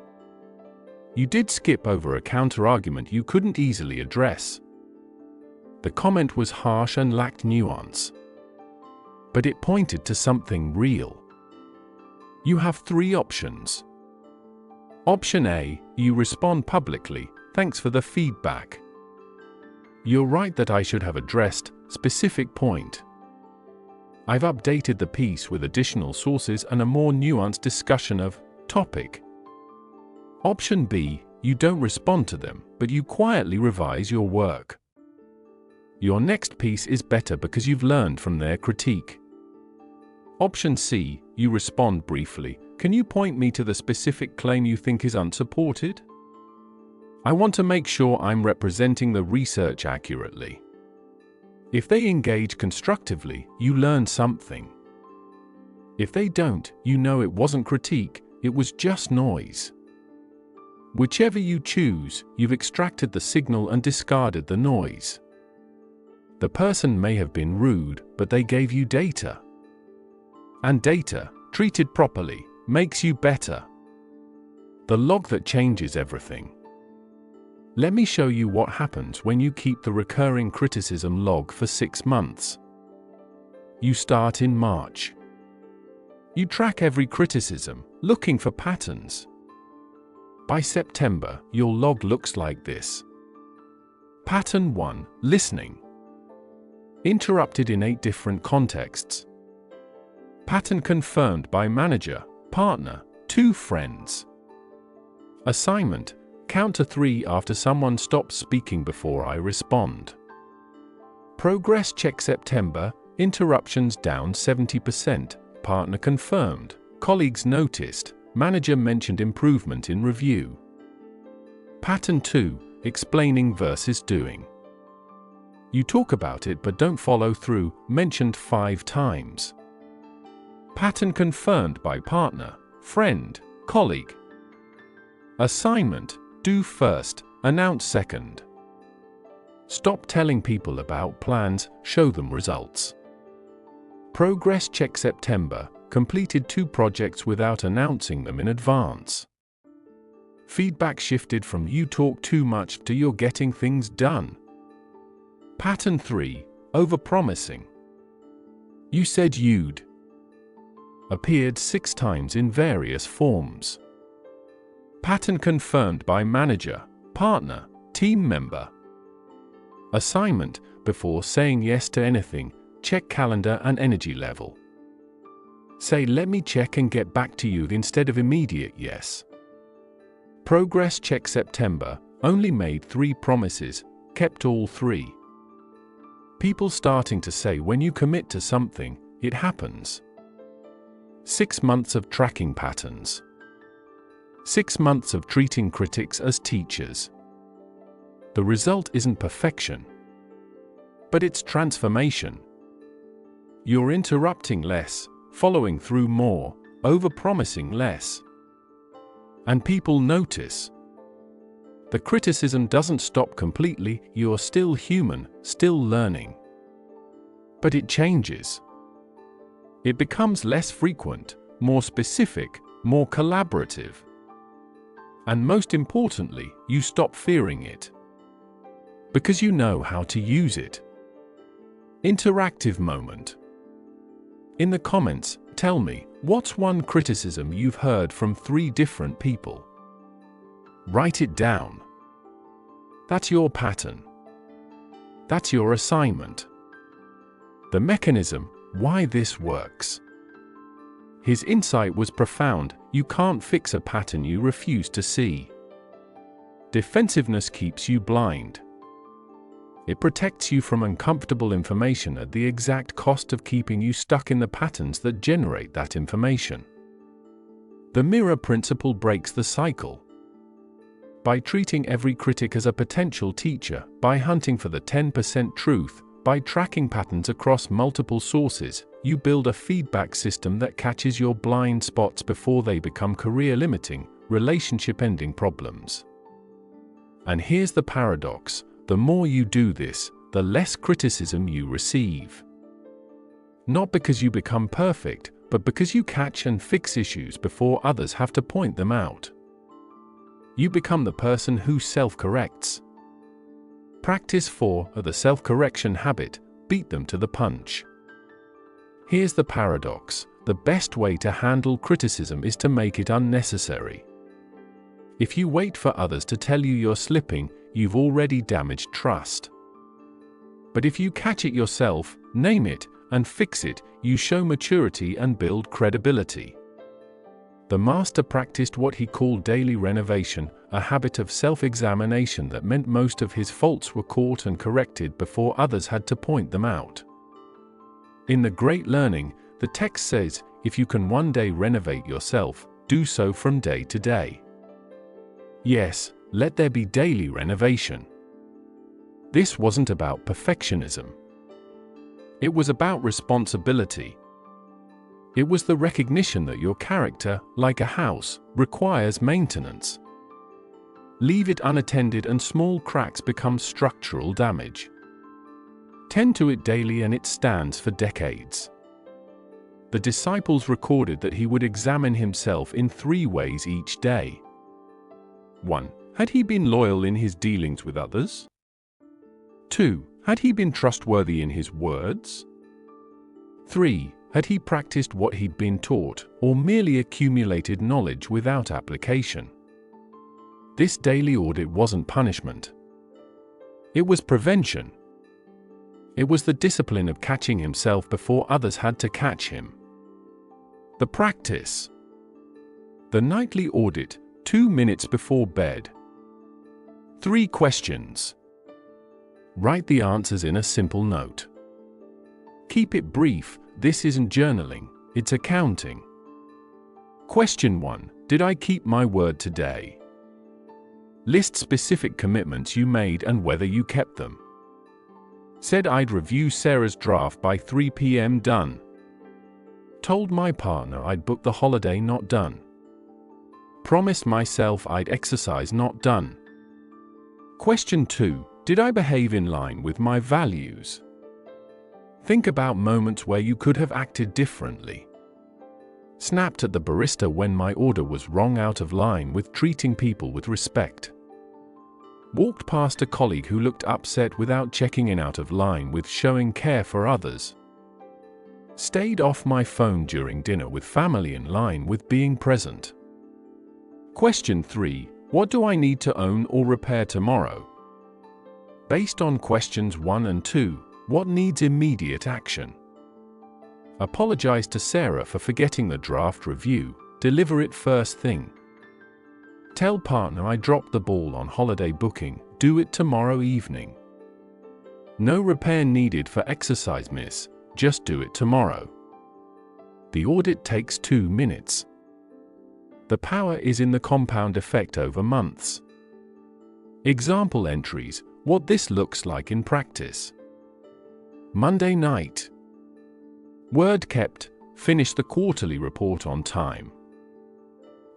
You did skip over a counterargument you couldn't easily address. The comment was harsh and lacked nuance. But it pointed to something real. You have three options. Option A, you respond publicly, "Thanks for the feedback. You're right that I should have addressed specific point. I've updated the piece with additional sources and a more nuanced discussion of topic." Option B, you don't respond to them, but you quietly revise your work. Your next piece is better because you've learned from their critique. Option C, you respond briefly, "Can you point me to the specific claim you think is unsupported? I want to make sure I'm representing the research accurately." If they engage constructively, you learn something. If they don't, you know it wasn't critique, it was just noise. Whichever you choose, you've extracted the signal and discarded the noise. The person may have been rude, but they gave you data. And data, treated properly, makes you better. The log that changes everything. Let me show you what happens when you keep the recurring criticism log for 6 months. You start in March. You track every criticism, looking for patterns. By September, your log looks like this. Pattern 1, listening. Interrupted in 8 different contexts. Pattern confirmed by manager, partner, 2 friends. Assignment, count to 3 after someone stops speaking before I respond. Progress check September, interruptions down 70%, partner confirmed, colleagues noticed, manager mentioned improvement in review. Pattern 2, explaining versus doing. You talk about it but don't follow through, mentioned 5 times. Pattern confirmed by partner, friend, colleague. Assignment, do first, announce second. Stop telling people about plans, show them results. Progress check September, completed 2 projects without announcing them in advance. Feedback shifted from "you talk too much" to "you're getting things done." Pattern 3, overpromising. You said you'd. Appeared 6 times in various forms. Pattern confirmed by manager, partner, team member. Assignment, before saying yes to anything, check calendar and energy level. Say "let me check and get back to you" instead of immediate yes. Progress check September, only made 3 promises, kept all 3. People starting to say when you commit to something, it happens. 6 months of tracking patterns. 6 months of treating critics as teachers. The result isn't perfection, but it's transformation. You're interrupting less, following through more, overpromising less. And people notice. The criticism doesn't stop completely, you're still human, still learning. But it changes. It becomes less frequent, more specific, more collaborative. And most importantly, you stop fearing it. Because you know how to use it. Interactive moment. In the comments, tell me, what's one criticism you've heard from 3 different people? Write it down. That's your pattern. That's your assignment. The mechanism, why this works. His insight was profound: you can't fix a pattern you refuse to see. Defensiveness keeps you blind. It protects you from uncomfortable information at the exact cost of keeping you stuck in the patterns that generate that information. The mirror principle breaks the cycle. By treating every critic as a potential teacher, by hunting for the 10% truth, by tracking patterns across multiple sources, you build a feedback system that catches your blind spots before they become career-limiting, relationship-ending problems. And here's the paradox: the more you do this, the less criticism you receive. Not because you become perfect, but because you catch and fix issues before others have to point them out. You become the person who self-corrects. Practice 4 of the self-correction habit: beat them to the punch. Here's the paradox: the best way to handle criticism is to make it unnecessary. If you wait for others to tell you you're slipping, you've already damaged trust. But if you catch it yourself, name it, and fix it, you show maturity and build credibility. The master practiced what he called daily renovation, a habit of self-examination that meant most of his faults were caught and corrected before others had to point them out. In The Great Learning, the text says, if you can one day renovate yourself, do so from day to day. Yes, let there be daily renovation. This wasn't about perfectionism. It was about responsibility. It was the recognition that your character, like a house, requires maintenance. Leave it unattended and small cracks become structural damage. Tend to it daily and it stands for decades. The disciples recorded that he would examine himself in 3 ways each day. 1. Had he been loyal in his dealings with others? 2. Had he been trustworthy in his words? 3. Had he practiced what he'd been taught, or merely accumulated knowledge without application? This daily audit wasn't punishment. It was prevention. It was the discipline of catching himself before others had to catch him. The practice. The nightly audit, 2 minutes before bed. 3 questions. Write the answers in a simple note. Keep it brief. This isn't journaling, it's accounting. Question 1. Did I keep my word today? List specific commitments you made and whether you kept them. Said I'd review Sarah's draft by 3 p.m. Done. Told my partner I'd book the holiday. Not done. Promised myself I'd exercise. Not done. Question 2. Did I behave in line with my values? Think about moments where you could have acted differently. Snapped at the barista when my order was wrong, out of line with treating people with respect. Walked past a colleague who looked upset without checking in, out of line with showing care for others. Stayed off my phone during dinner with family, in line with being present. Question 3. What do I need to own or repair tomorrow? Based on questions 1 and 2, what needs immediate action? Apologize to Sarah for forgetting the draft review. Deliver it first thing. Tell partner I dropped the ball on holiday booking. Do it tomorrow evening. No repair needed for exercise, miss. Just do it tomorrow. The audit takes 2 minutes. The power is in the compound effect over months. Example entries: what this looks like in practice. Monday night. Word kept, finished the quarterly report on time.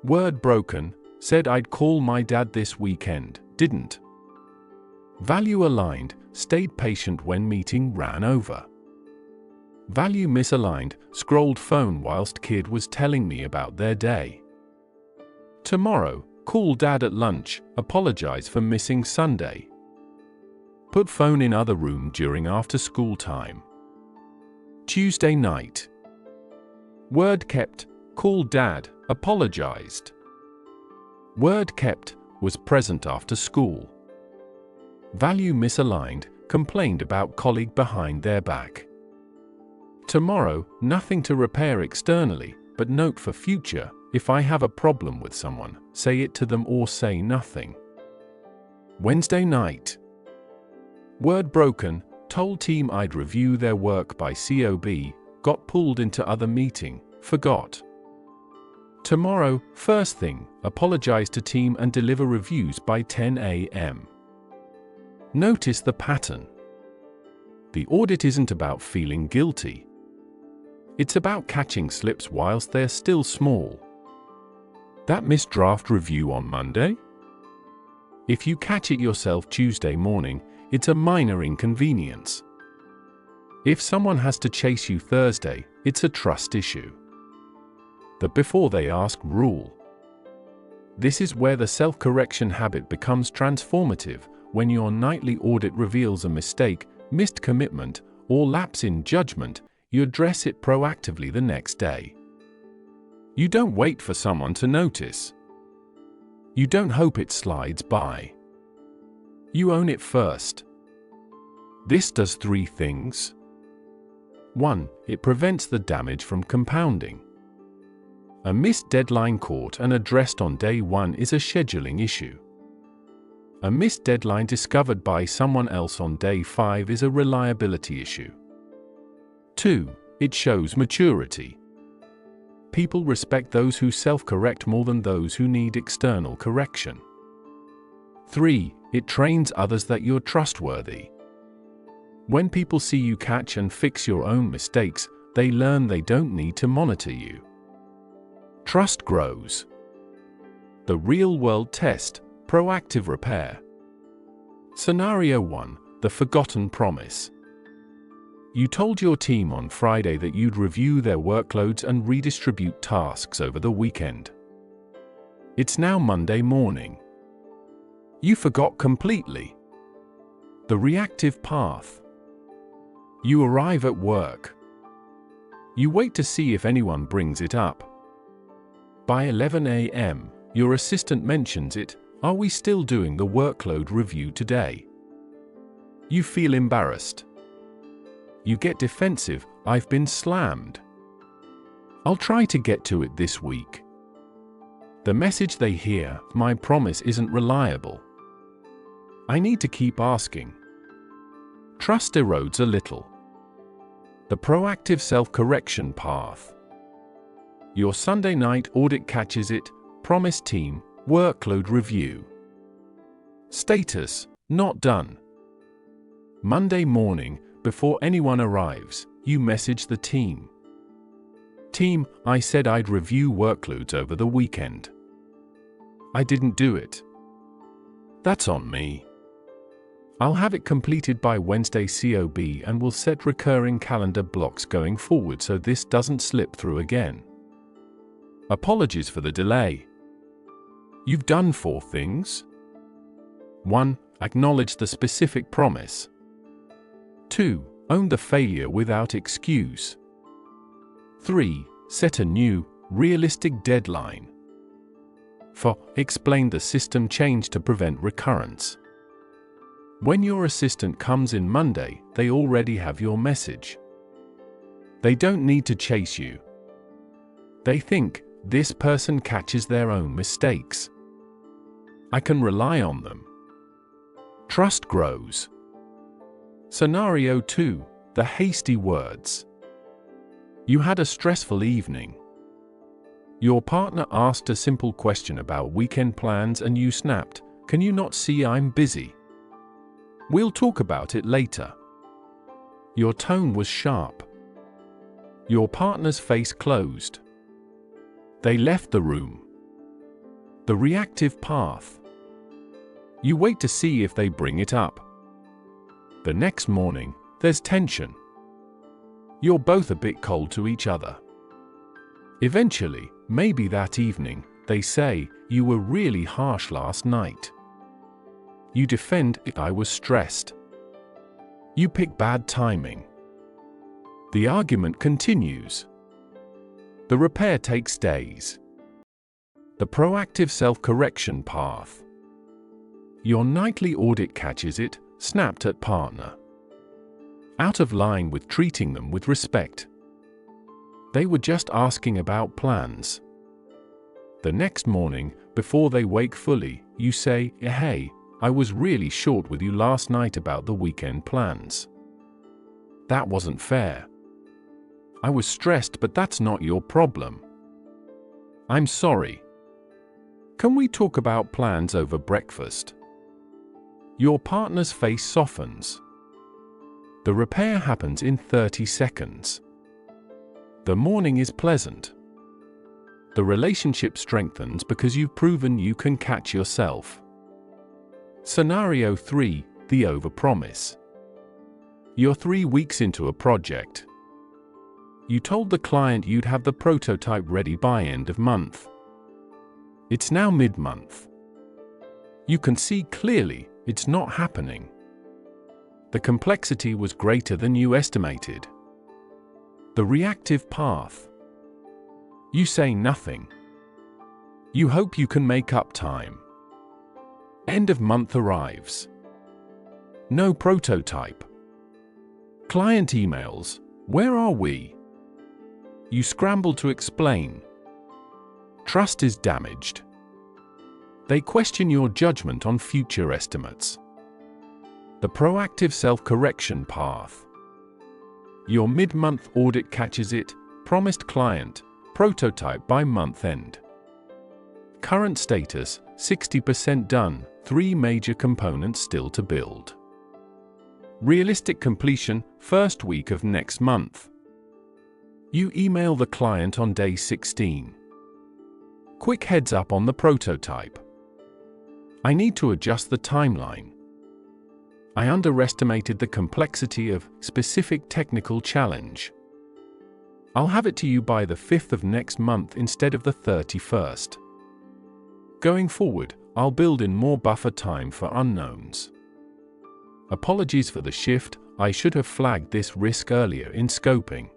Word broken, said I'd call my dad this weekend, didn't. Value aligned, stayed patient when meeting ran over. Value misaligned, scrolled phone whilst kid was telling me about their day. Tomorrow, Call dad at lunch, apologize for missing Sunday. Put phone in other room during after school time. Tuesday night. Word kept, call dad, apologized. Word kept, was present after school. Value misaligned, complained about colleague behind their back. Tomorrow, nothing to repair externally, but note for future, if I have a problem with someone, say it to them or say nothing. Wednesday night. Word broken, told team I'd review their work by COB, got pulled into other meeting, forgot. Tomorrow, first thing, apologize to team and deliver reviews by 10 a.m. Notice the pattern. The audit isn't about feeling guilty. It's about catching slips whilst they're still small. That missed draft review on Monday? If you catch it yourself Tuesday morning, it's a minor inconvenience. If someone has to chase you Thursday, it's a trust issue. The before they ask rule. This is where the self-correction habit becomes transformative. When your nightly audit reveals a mistake, missed commitment, or lapse in judgment, you address it proactively the next day. You don't wait for someone to notice. You don't hope it slides by. You own it first. This does 3 things. 1. It prevents the damage from compounding. A missed deadline caught and addressed on day 1 is a scheduling issue. A missed deadline discovered by someone else on day 5 is a reliability issue. 2. It shows maturity. People respect those who self-correct more than those who need external correction. 3. It trains others that you're trustworthy. When people see you catch and fix your own mistakes, they learn they don't need to monitor you. Trust grows. The real-world test, proactive repair. Scenario 1, the forgotten promise. You told your team on Friday that you'd review their workloads and redistribute tasks over the weekend. It's now Monday morning. You forgot completely. The reactive path. You arrive at work. You wait to see if anyone brings it up. By 11 a.m., your assistant mentions it. Are we still doing the workload review today? You feel embarrassed. You get defensive. I've been slammed. I'll try to get to it this week. The message they hear, my promise isn't reliable. I need to keep asking. Trust erodes a little. The proactive self-correction path. Your Sunday night audit catches it. Promise team, workload review. Status, not done. Monday morning, before anyone arrives, you message the team. Team, I said I'd review workloads over the weekend. I didn't do it. That's on me. I'll have it completed by Wednesday COB and will set recurring calendar blocks going forward so this doesn't slip through again. Apologies for the delay. You've done 4 things. 1. Acknowledge the specific promise. 2. Own the failure without excuse. 3. Set a new, realistic deadline. 4. Explain the system change to prevent recurrence. When your assistant comes in Monday, they already have your message. They don't need to chase you. They think, this person catches their own mistakes. I can rely on them. Trust grows. Scenario 2, the hasty words. You had a stressful evening. Your partner asked a simple question about weekend plans and you snapped, "Can you not see I'm busy? We'll talk about it later." Your tone was sharp. Your partner's face closed. They left the room. The reactive path. You wait to see if they bring it up. The next morning, there's tension. You're both a bit cold to each other. Eventually, maybe that evening, They say, "You were really harsh last night." You defend, "I was stressed." You pick bad timing. The argument continues. The repair takes days. The proactive self-correction path. Your nightly audit catches it, snapped at partner. Out of line with treating them with respect. They were just asking about plans. The next morning, before they wake fully, you say, "Hey, I was really short with you last night about the weekend plans. That wasn't fair. I was stressed, but that's not your problem. I'm sorry. Can we talk about plans over breakfast?" Your partner's face softens. The repair happens in 30 seconds. The morning is pleasant. The relationship strengthens because you've proven you can catch yourself. Scenario 3, the overpromise. You're 3 weeks into a project. You told the client you'd have the prototype ready by end of month. It's now mid-month. You can see clearly it's not happening. The complexity was greater than you estimated. The reactive path. You say nothing. You hope you can make up time. End of month arrives. No prototype. Client emails, "Where are we?" You scramble to explain. Trust is damaged. They question your judgment on future estimates. The proactive self-correction path. Your mid-month audit catches it, promised client, prototype by month end. Current status, 60% done, 3 major components still to build. Realistic completion, first week of next month. You email the client on day 16. Quick heads up on the prototype. I need to adjust the timeline. I underestimated the complexity of specific technical challenge. I'll have it to you by the 5th of next month instead of the 31st. Going forward, I'll build in more buffer time for unknowns. Apologies for the shift, I should have flagged this risk earlier in scoping.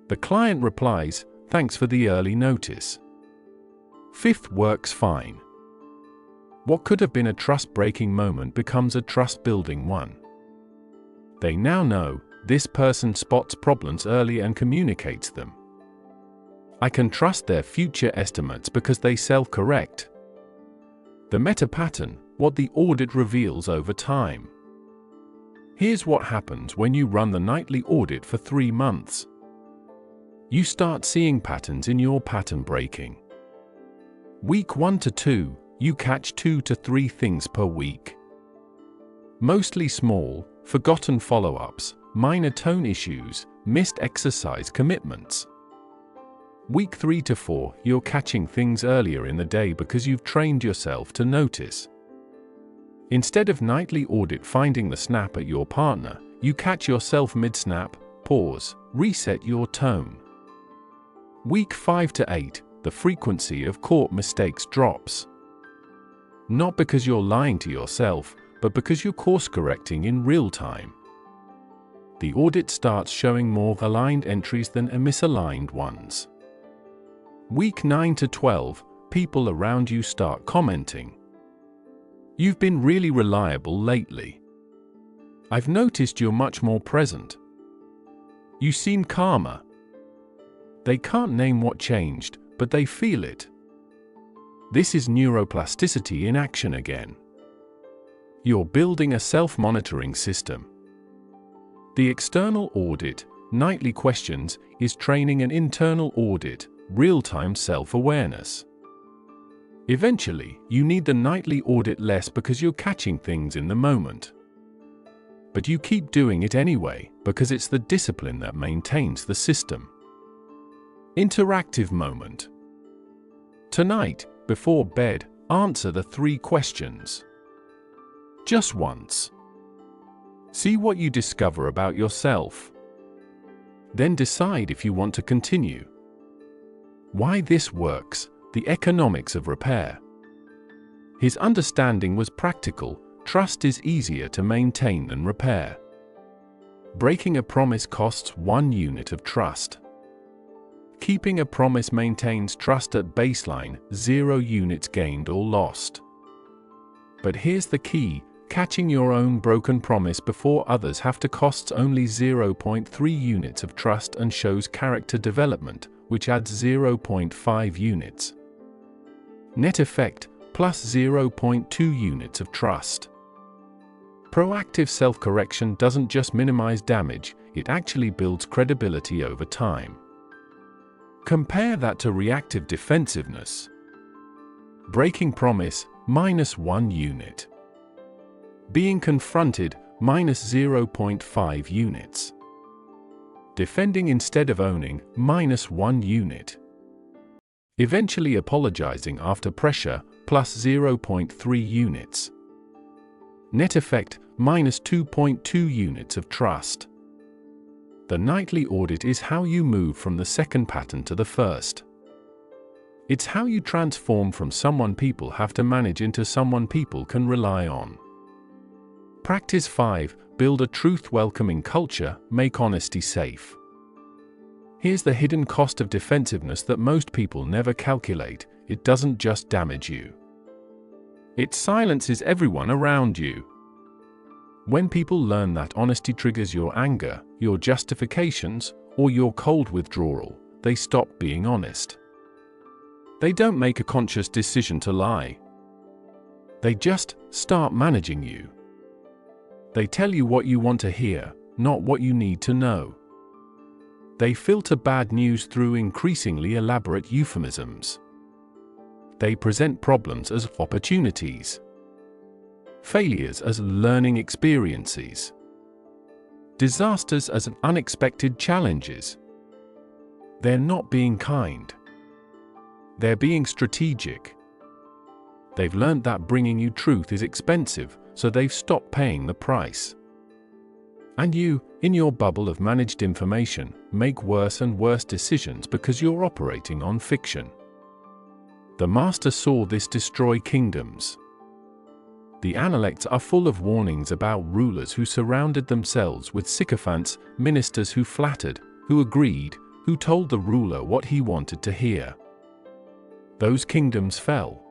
The client replies, "Thanks for the early notice." 5th works fine. What could have been a trust-breaking moment becomes a trust-building one. They now know, this person spots problems early and communicates them. I can trust their future estimates because they self-correct. The meta pattern, what the audit reveals over time. Here's what happens when you run the nightly audit for 3 months. You start seeing patterns in your pattern breaking. Week 1 to 2, you catch 2 to 3 things per week. Mostly small, forgotten follow-ups, minor tone issues, missed exercise commitments. Week 3 to 4, you're catching things earlier in the day because you've trained yourself to notice. Instead of nightly audit finding the snap at your partner, you catch yourself mid-snap, pause, reset your tone. Week 5 to 8, the frequency of caught mistakes drops. Not because you're lying to yourself, but because you're course-correcting in real time. The audit starts showing more aligned entries than misaligned ones. Week 9 to 12, people around you start commenting. You've been really reliable lately. I've noticed you're much more present. You seem calmer. They can't name what changed, but they feel it. This is neuroplasticity in action again. You're building a self-monitoring system. The external audit, nightly questions, is training an internal audit, real-time self-awareness. Eventually, you need the nightly audit less because you're catching things in the moment. But you keep doing it anyway, because it's the discipline that maintains the system. Interactive moment. Tonight, before bed, answer the 3 questions. Just once. See what you discover about yourself. Then decide if you want to continue. Why this works, The economics of repair. His understanding was practical. Trust is easier to maintain than repair. Breaking a promise costs 1 unit of trust. Keeping a promise maintains trust at baseline, 0 units gained or lost. But here's the key: catching your own broken promise before others have to costs only 0.3 units of trust and shows character development, which adds 0.5 units. Net effect, plus 0.2 units of trust. Proactive self-correction doesn't just minimize damage, it actually builds credibility over time. Compare that to reactive defensiveness. Breaking promise, -1 unit. Being confronted, -0.5 units. Defending instead of owning, -1 unit. Eventually apologizing after pressure, plus 0.3 units. Net effect, -2.2 units of trust. The nightly audit is how you move from the second pattern to the first. It's how you transform from someone people have to manage into someone people can rely on. Practice 5. Build a truth-welcoming culture, make honesty safe. Here's the hidden cost of defensiveness that most people never calculate: it doesn't just damage you. It silences everyone around you. When people learn that honesty triggers your anger, your justifications, or your cold withdrawal, they stop being honest. They don't make a conscious decision to lie. They just start managing you. They tell you what you want to hear, not what you need to know. They filter bad news through increasingly elaborate euphemisms. They present problems as opportunities, failures as learning experiences, disasters as unexpected challenges. They're not being kind. They're being strategic. They've learned that bringing you truth is expensive, so they've stopped paying the price. And you, in your bubble of managed information, make worse and worse decisions because you're operating on fiction. The master saw this destroy kingdoms. The Analects are full of warnings about rulers who surrounded themselves with sycophants, ministers who flattered, who agreed, who told the ruler what he wanted to hear. Those kingdoms fell.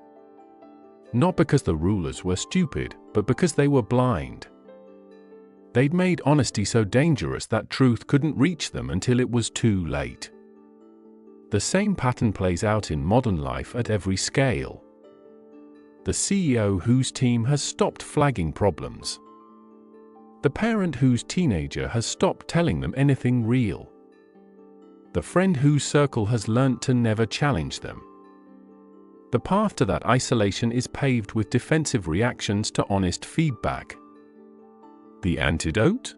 Not because the rulers were stupid, but because they were blind. They'd made honesty so dangerous that truth couldn't reach them until it was too late. The same pattern plays out in modern life at every scale. The CEO whose team has stopped flagging problems. The parent whose teenager has stopped telling them anything real. The friend whose circle has learnt to never challenge them. The path to that isolation is paved with defensive reactions to honest feedback. The antidote?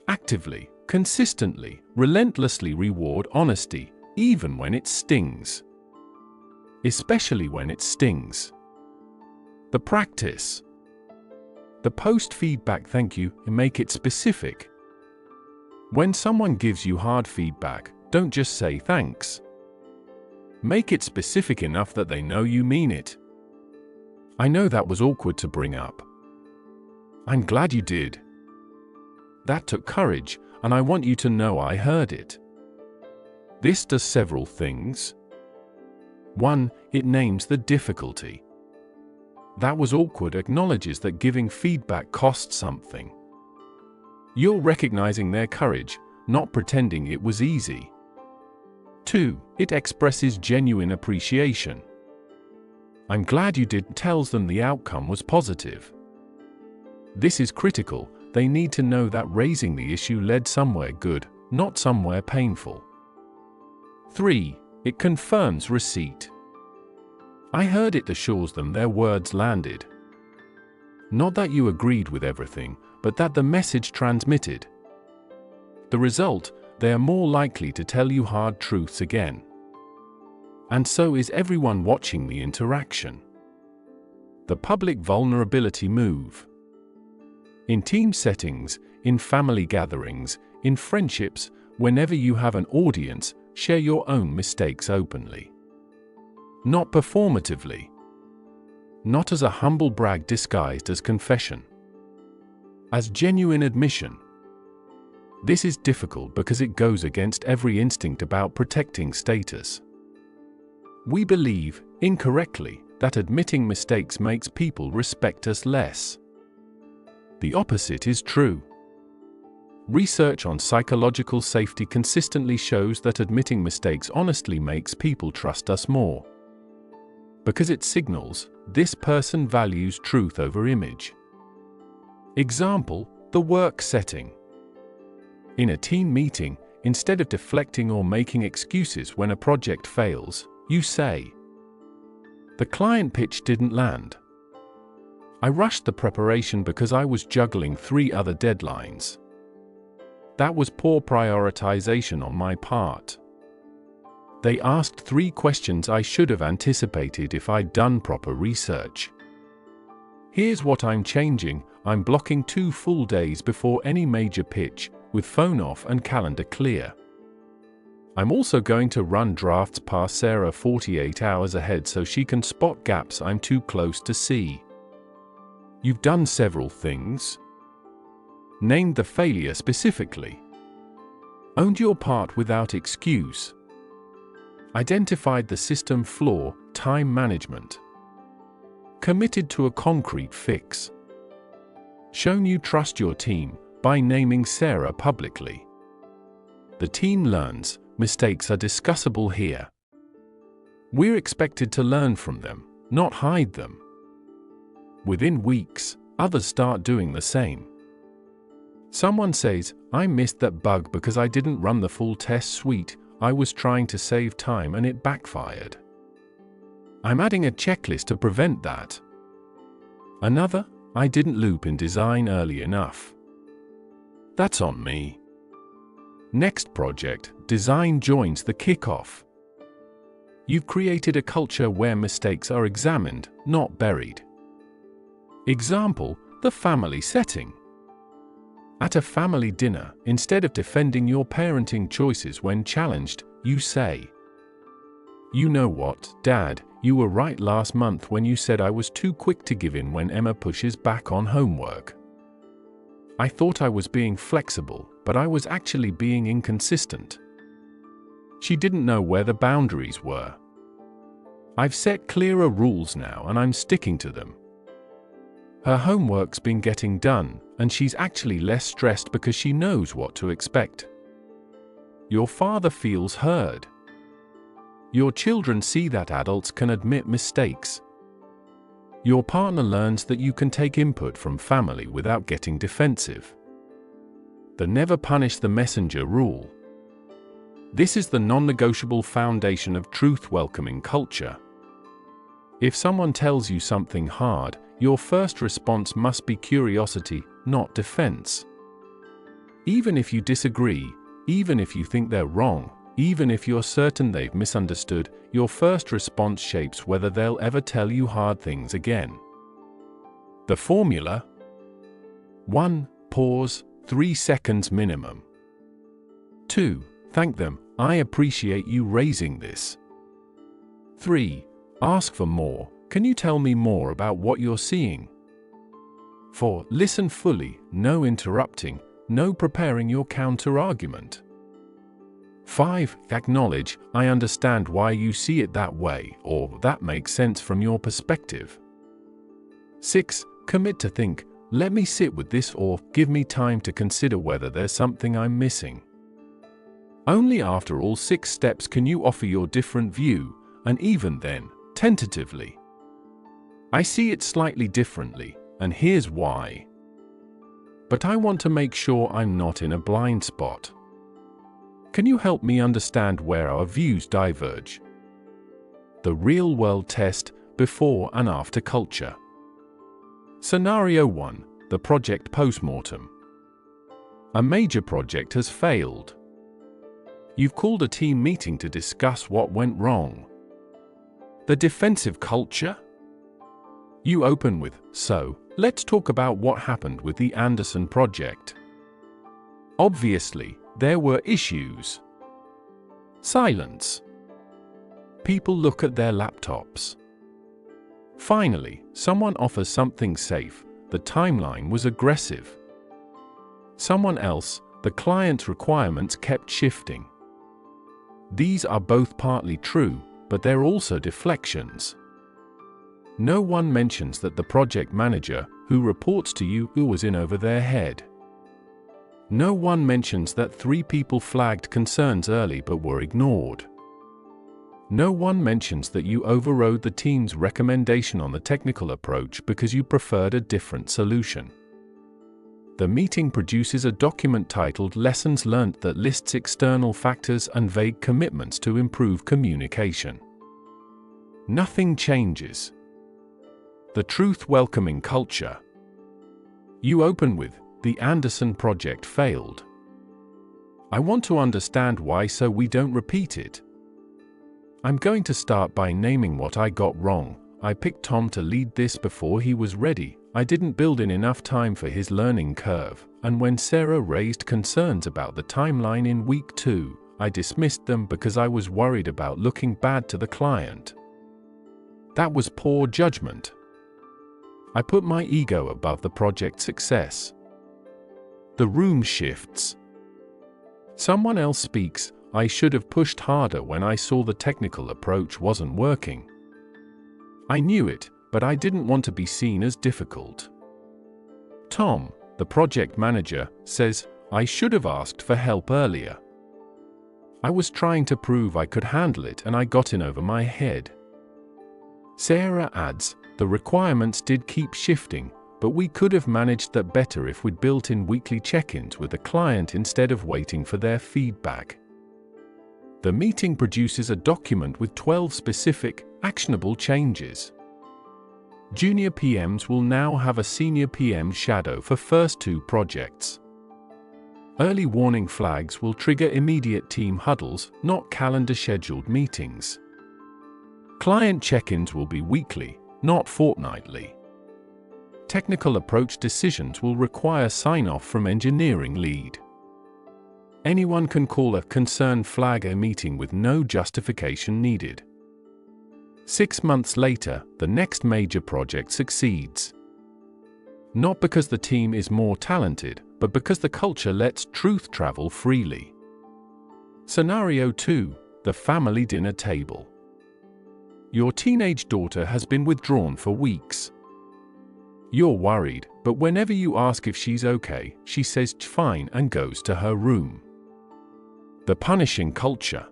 Actively, consistently, relentlessly reward honesty, even when it stings. Especially when it stings. The practice. The post-feedback thank you, and make it specific. When someone gives you hard feedback, don't just say thanks. Make it specific enough that they know you mean it. I know that was awkward to bring up. I'm glad you did. That took courage, and I want you to know I heard it. This does several things. 1. It names the difficulty. That was awkward acknowledges that giving feedback costs something. You're recognizing their courage, not pretending it was easy. 2. It expresses genuine appreciation. I'm glad you did tells them the outcome was positive. This is critical. They need to know that raising the issue led somewhere good, not somewhere painful. 3. It confirms receipt. I heard it assures them their words landed. Not that you agreed with everything, but that the message transmitted. The result, they are more likely to tell you hard truths again. And so is everyone watching the interaction. The public vulnerability move. In team settings, in family gatherings, in friendships, whenever you have an audience, share your own mistakes openly. Not performatively. Not as a humble brag disguised as confession. As genuine admission. This is difficult because it goes against every instinct about protecting status. We believe, incorrectly, that admitting mistakes makes people respect us less. The opposite is true. Research on psychological safety consistently shows that admitting mistakes honestly makes people trust us more. Because it signals, this person values truth over image. Example, the work setting. In a team meeting, instead of deflecting or making excuses when a project fails, you say, "The client pitch didn't land. I rushed the preparation because I was juggling 3 other deadlines. That was poor prioritization on my part. They asked 3 questions I should have anticipated if I'd done proper research. Here's what I'm changing. I'm blocking 2 full days before any major pitch, with phone off and calendar clear. I'm also going to run drafts past Sarah 48 hours ahead so she can spot gaps I'm too close to see." You've done several things. Named the failure specifically. Owned your part without excuse. Identified the system flaw, time management. Committed to a concrete fix. Shown you trust your team by naming Sarah publicly. The team learns, mistakes are discussable here. We're expected to learn from them, not hide them. Within weeks, others start doing the same. Someone says, "I missed that bug because I didn't run the full test suite. I was trying to save time and it backfired. I'm adding a checklist to prevent that." Another, "I didn't loop in design early enough. That's on me." Next project, design joins the kickoff. You've created a culture where mistakes are examined, not buried. Example, the family setting. At a family dinner, instead of defending your parenting choices when challenged, you say, "You know what, Dad, you were right last month when you said I was too quick to give in when Emma pushes back on homework. I thought I was being flexible, but I was actually being inconsistent. She didn't know where the boundaries were. I've set clearer rules now and I'm sticking to them. Her homework's been getting done, and she's actually less stressed because she knows what to expect." Your father feels heard. Your children see that adults can admit mistakes. Your partner learns that you can take input from family without getting defensive. The never punish the messenger rule. This is the non-negotiable foundation of truth-welcoming culture. If someone tells you something hard, your first response must be curiosity, not defense. Even if you disagree, even if you think they're wrong, even if you're certain they've misunderstood, your first response shapes whether they'll ever tell you hard things again. The formula: 1. Pause, 3 seconds minimum. 2. Thank them, I appreciate you raising this. 3. Ask for more, can you tell me more about what you're seeing? 4. Listen fully, no interrupting, no preparing your counter-argument. 5. Acknowledge, I understand why you see it that way, or that makes sense from your perspective. 6. Commit to think, let me sit with this, or give me time to consider whether there's something I'm missing. Only after all 6 steps can you offer your different view, and even then, tentatively. I see it slightly differently, and here's why. But I want to make sure I'm not in a blind spot. Can you help me understand where our views diverge? The real-world test, before and after culture. Scenario 1, the project postmortem. A major project has failed. You've called a team meeting to discuss what went wrong. The defensive culture? You open with, so, let's talk about what happened with the Anderson project. Obviously, there were issues. Silence. People look at their laptops. Finally, someone offers something safe. The timeline was aggressive. Someone else, the client's requirements kept shifting. These are both partly true, but they're also deflections. No one mentions that the project manager, who reports to you, was in over their head. No one mentions that 3 people flagged concerns early but were ignored. No one mentions that you overrode the team's recommendation on the technical approach because you preferred a different solution. The meeting produces a document titled Lessons Learned that lists external factors and vague commitments to improve communication. Nothing changes. The truth-welcoming culture. You open with, "The Anderson project failed. I want to understand why so we don't repeat it. I'm going to start by naming what I got wrong. I picked Tom to lead this before he was ready. I didn't build in enough time for his learning curve, and when Sarah raised concerns about the timeline in week 2, I dismissed them because I was worried about looking bad to the client. That was poor judgment. I put my ego above the project's success." The room shifts. Someone else speaks, "I should have pushed harder when I saw the technical approach wasn't working. I knew it, but I didn't want to be seen as difficult." Tom, the project manager, says, "I should have asked for help earlier. I was trying to prove I could handle it and I got in over my head." Sarah adds, "The requirements did keep shifting, but we could have managed that better if we'd built in weekly check-ins with the client instead of waiting for their feedback." The meeting produces a document with 12 specific, actionable changes. Junior PMs will now have a senior PM shadow for first 2 projects. Early warning flags will trigger immediate team huddles, not calendar-scheduled meetings. Client check-ins will be weekly, not fortnightly. Technical approach decisions will require sign-off from engineering lead. Anyone can call a concern flag a meeting with no justification needed. 6 months later, the next major project succeeds. Not because the team is more talented, but because the culture lets truth travel freely. Scenario 2, the family dinner table. Your teenage daughter has been withdrawn for weeks. You're worried, but whenever you ask if she's okay, she says fine and goes to her room. The punishing culture.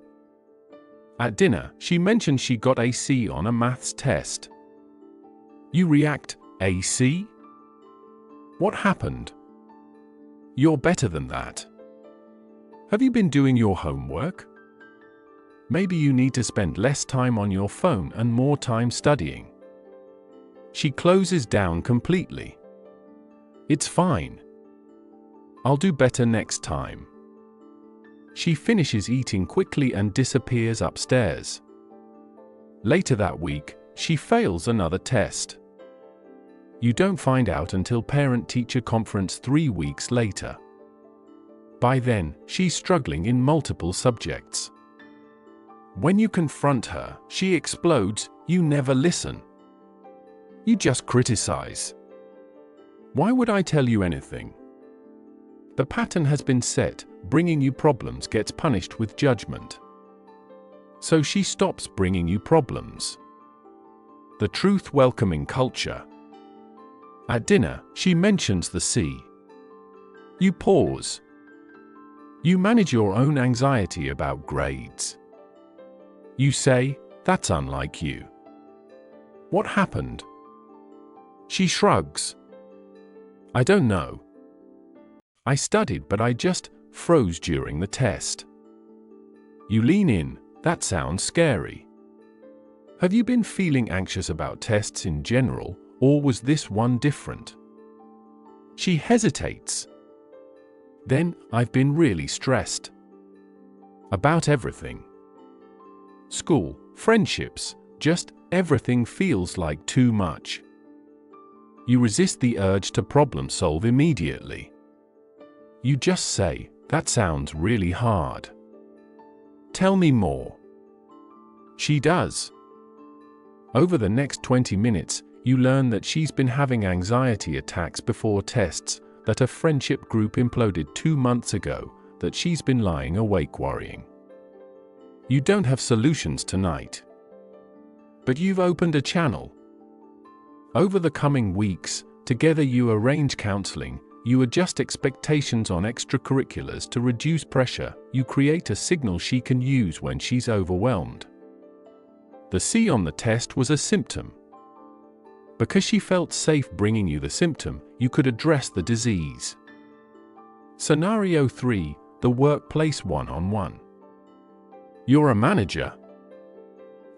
At dinner, she mentions she got a C on a maths test. You react, "A C? What happened? You're better than that. Have you been doing your homework? Maybe you need to spend less time on your phone and more time studying." She closes down completely. "It's fine. I'll do better next time." She finishes eating quickly and disappears upstairs. Later that week, she fails another test. You don't find out until parent-teacher conference 3 weeks later. By then, she's struggling in multiple subjects. When you confront her, she explodes, "You never listen. You just criticize. Why would I tell you anything?" The pattern has been set. Bringing you problems gets punished with judgment. So she stops bringing you problems. The truth-welcoming culture. At dinner, she mentions the C. You pause. You manage your own anxiety about grades. You say, "That's unlike you. What happened?" She shrugs. "I don't know. I studied but I just froze during the test." You lean in, "That sounds scary. Have you been feeling anxious about tests in general, or was this one different?" She hesitates. Then, "I've been really stressed. About everything. School, friendships, just everything feels like too much." You resist the urge to problem solve immediately. You just say, "That sounds really hard. Tell me more." She does. Over the next 20 minutes, you learn that she's been having anxiety attacks before tests, that a friendship group imploded 2 months ago, that she's been lying awake worrying. You don't have solutions tonight. But you've opened a channel. Over the coming weeks, together you arrange counseling, you adjust expectations on extracurriculars to reduce pressure, you create a signal she can use when she's overwhelmed. The C on the test was a symptom. Because she felt safe bringing you the symptom, you could address the disease. Scenario 3, the workplace one-on-one. You're a manager.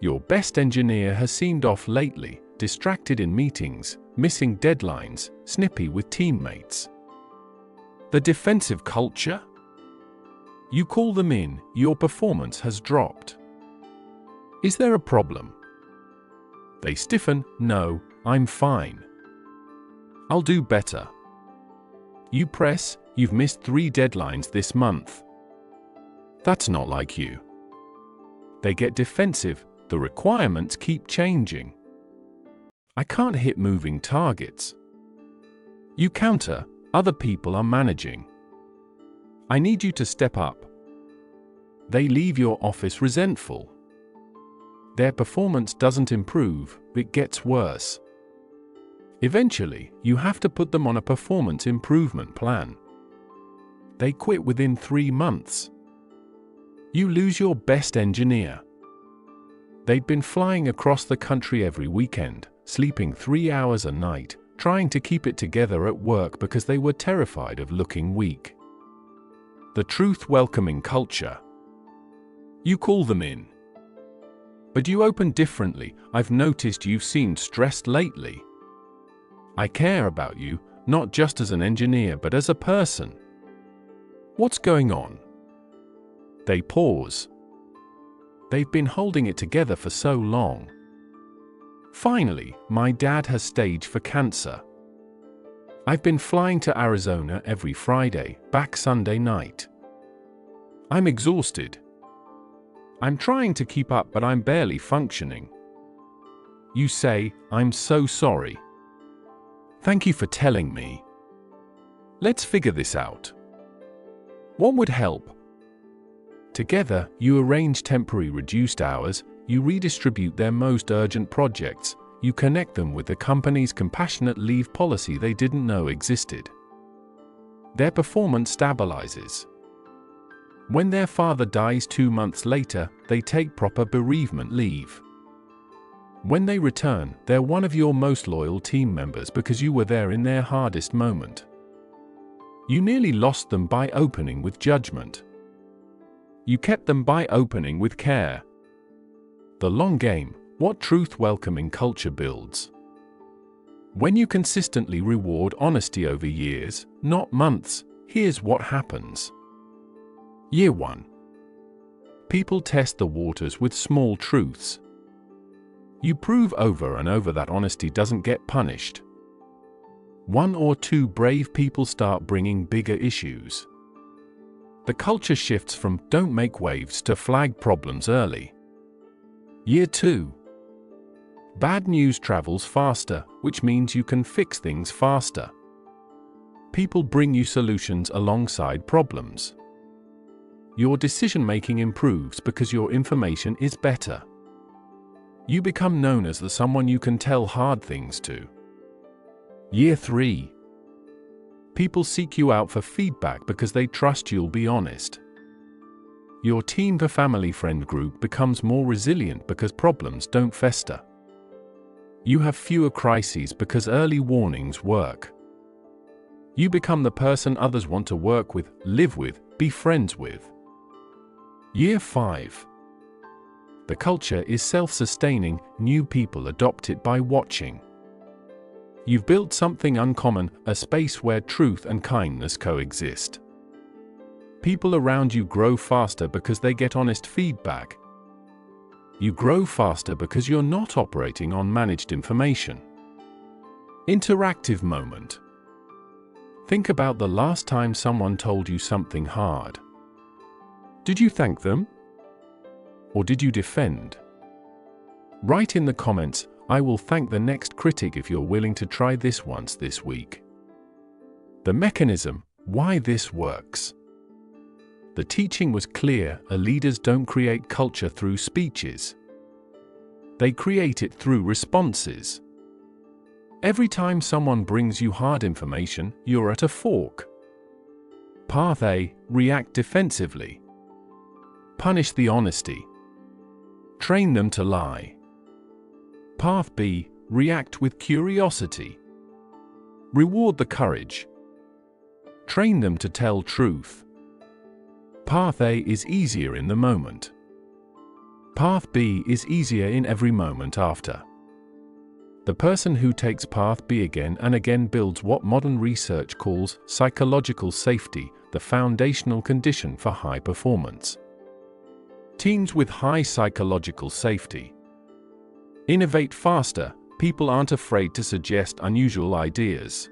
Your best engineer has seemed off lately, distracted in meetings, missing deadlines, snippy with teammates. The defensive culture? You call them in, your performance has dropped. Is there a problem? They stiffen, no, I'm fine. I'll do better. You press, you've missed 3 deadlines this month. That's not like you. They get defensive, the requirements keep changing. I can't hit moving targets. You counter, other people are managing. I need you to step up. They leave your office resentful. Their performance doesn't improve, it gets worse. Eventually, you have to put them on a performance improvement plan. They quit within 3 months. You lose your best engineer. They'd been flying across the country every weekend, sleeping 3 hours a night, trying to keep it together at work because they were terrified of looking weak. The truth-welcoming culture. You call them in. But you open differently. I've noticed you've seemed stressed lately. I care about you, not just as an engineer but as a person. What's going on? They pause. They've been holding it together for so long. Finally, my dad has stage 4 cancer. I've been flying to Arizona every Friday, back Sunday night. I'm exhausted. I'm trying to keep up but I'm barely functioning. You say, I'm so sorry. Thank you for telling me. Let's figure this out. What would help? Together, you arrange temporary reduced hours, you redistribute their most urgent projects, you connect them with the company's compassionate leave policy they didn't know existed. Their performance stabilizes. When their father dies 2 months later, they take proper bereavement leave. When they return, they're one of your most loyal team members because you were there in their hardest moment. You nearly lost them by opening with judgment. You kept them by opening with care. The long game, what truth-welcoming culture builds. When you consistently reward honesty over years, not months, here's what happens. Year 1. People test the waters with small truths. You prove over and over that honesty doesn't get punished. 1 or 2 brave people start bringing bigger issues. The culture shifts from don't make waves to flag problems early. Year 2. Bad news travels faster, which means you can fix things faster. People bring you solutions alongside problems. Your decision-making improves because your information is better. You become known as the someone you can tell hard things to. Year 3. People seek you out for feedback because they trust you'll be honest. Your team or family friend group becomes more resilient because problems don't fester. You have fewer crises because early warnings work. You become the person others want to work with, live with, be friends with. Year 5. The culture is self-sustaining, new people adopt it by watching. You've built something uncommon, a space where truth and kindness coexist. People around you grow faster because they get honest feedback. You grow faster because you're not operating on managed information. Interactive moment. Think about the last time someone told you something hard. Did you thank them? Or did you defend? Write in the comments, "I will thank the next critic if you're willing to try this once this week." The mechanism, why this works. The teaching was clear: leaders don't create culture through speeches. They create it through responses. Every time someone brings you hard information, you're at a fork. Path A, react defensively. Punish the honesty. Train them to lie. Path B, react with curiosity. Reward the courage. Train them to tell truth. Path A is easier in the moment. Path B is easier in every moment after. The person who takes Path B again and again builds what modern research calls psychological safety, the foundational condition for high performance. Teams with high psychological safety innovate faster. People aren't afraid to suggest unusual ideas.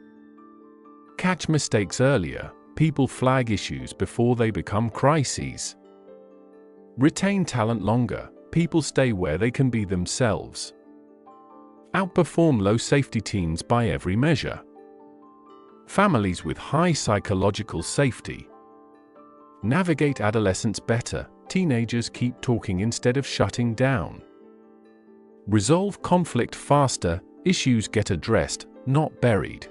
Catch mistakes earlier. People flag issues before they become crises. Retain talent longer. People stay where they can be themselves. Outperform low-safety teams by every measure. Families with high psychological safety navigate adolescence better. Teenagers keep talking instead of shutting down. Resolve conflict faster. Issues get addressed, not buried.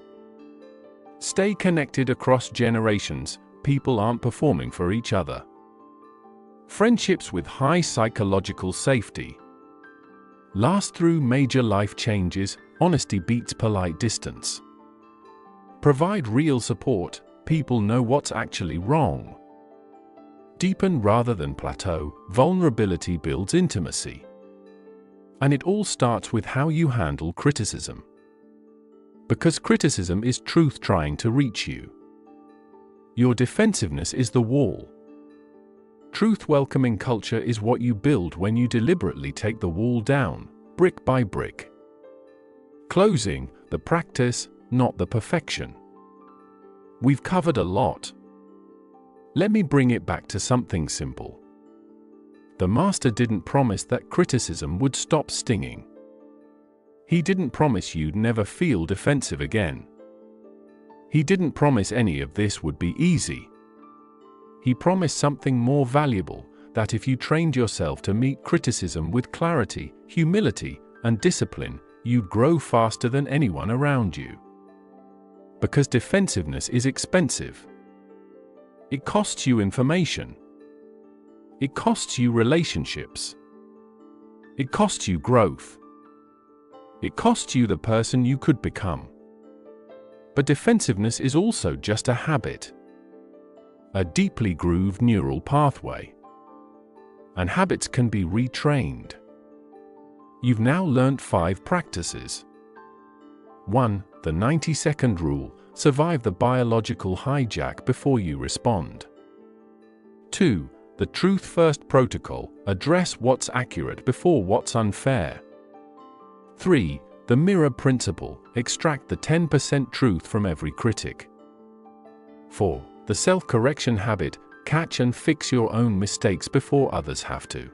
Stay connected across generations. People aren't performing for each other. Friendships with high psychological safety last through major life changes. Honesty beats polite distance. Provide real support. People know what's actually wrong. Deepen rather than plateau. Vulnerability builds intimacy. And it all starts with how you handle criticism. Because criticism is truth trying to reach you. Your defensiveness is the wall. Truth-welcoming culture is what you build when you deliberately take the wall down, brick by brick. Closing, the practice, not the perfection. We've covered a lot. Let me bring it back to something simple. The master didn't promise that criticism would stop stinging. He didn't promise you'd never feel defensive again. He didn't promise any of this would be easy. He promised something more valuable, that if you trained yourself to meet criticism with clarity, humility, and discipline, you'd grow faster than anyone around you. Because defensiveness is expensive. It costs you information. It costs you relationships. It costs you growth. It costs you the person you could become. But defensiveness is also just a habit. A deeply grooved neural pathway. And habits can be retrained. You've now learned 5 practices. 1. The 90-second rule. Survive the biological hijack before you respond. 2. The truth-first protocol. Address what's accurate before what's unfair. 3. The mirror principle. Extract the 10% truth from every critic. 4. The self-correction habit. Catch and fix your own mistakes before others have to.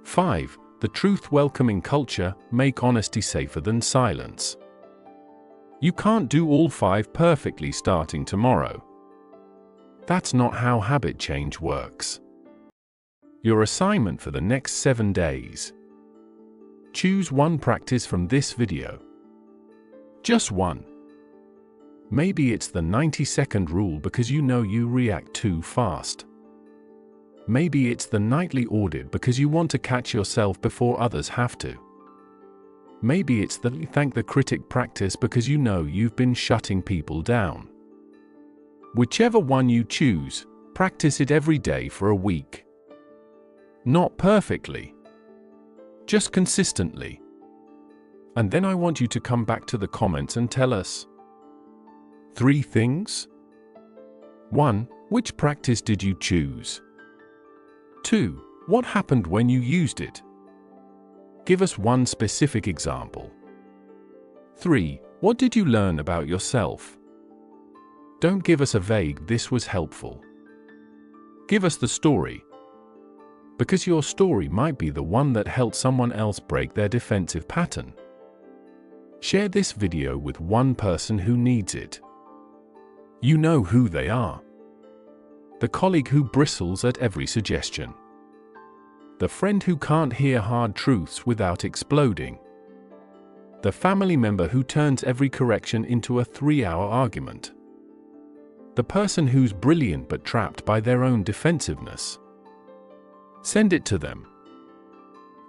5. The truth-welcoming culture. Make honesty safer than silence. You can't do all 5 perfectly starting tomorrow. That's not how habit change works. Your assignment for the next 7 days. Choose one practice from this video. Just one. Maybe it's the 90-second rule because you know you react too fast. Maybe it's the nightly audit because you want to catch yourself before others have to. Maybe it's the thank the critic practice because you know you've been shutting people down. Whichever one you choose, practice it every day for a week. Not perfectly. Just consistently. And then I want you to come back to the comments and tell us 3 things. 1. Which practice did you choose? 2. What happened when you used it? Give us one specific example. 3. What did you learn about yourself? Don't give us a vague "this was helpful." Give us the story. because your story might be the one that helped someone else break their defensive pattern. Share this video with one person who needs it. You know who they are. The colleague who bristles at every suggestion. The friend who can't hear hard truths without exploding. The family member who turns every correction into a 3-hour argument. The person who's brilliant but trapped by their own defensiveness. Send it to them.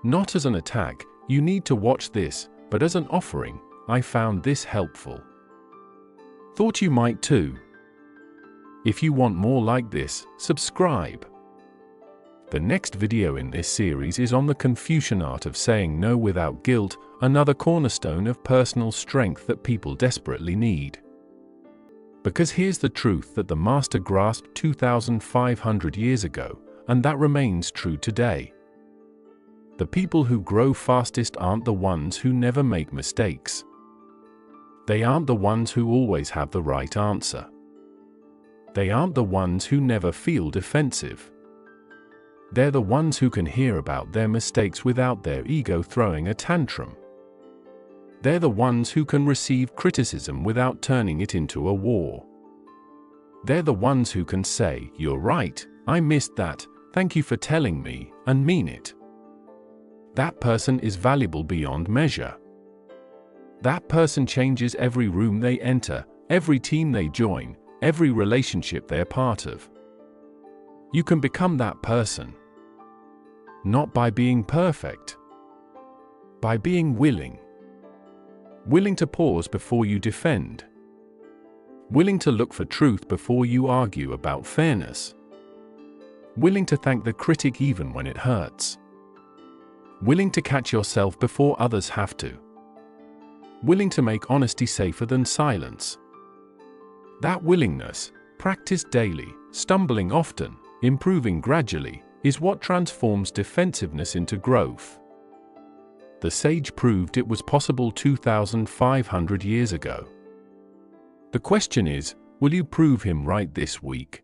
Not as an attack, you need to watch this, but as an offering, I found this helpful. Thought you might too. If you want more like this, subscribe. The next video in this series is on the Confucian art of saying no without guilt, another cornerstone of personal strength that people desperately need. Because here's the truth that the master grasped 2,500 years ago, and that remains true today. The people who grow fastest aren't the ones who never make mistakes. They aren't the ones who always have the right answer. They aren't the ones who never feel defensive. They're the ones who can hear about their mistakes without their ego throwing a tantrum. They're the ones who can receive criticism without turning it into a war. They're the ones who can say, "You're right, I missed that, thank you for telling me," and mean it. That person is valuable beyond measure. That person changes every room they enter, every team they join, every relationship they're part of. You can become that person. Not by being perfect. By being willing. Willing to pause before you defend. Willing to look for truth before you argue about fairness. Willing to thank the critic even when it hurts. Willing to catch yourself before others have to. Willing to make honesty safer than silence. That willingness, practiced daily, stumbling often, improving gradually, is what transforms defensiveness into growth. The sage proved it was possible 2,500 years ago. The question is, will you prove him right this week?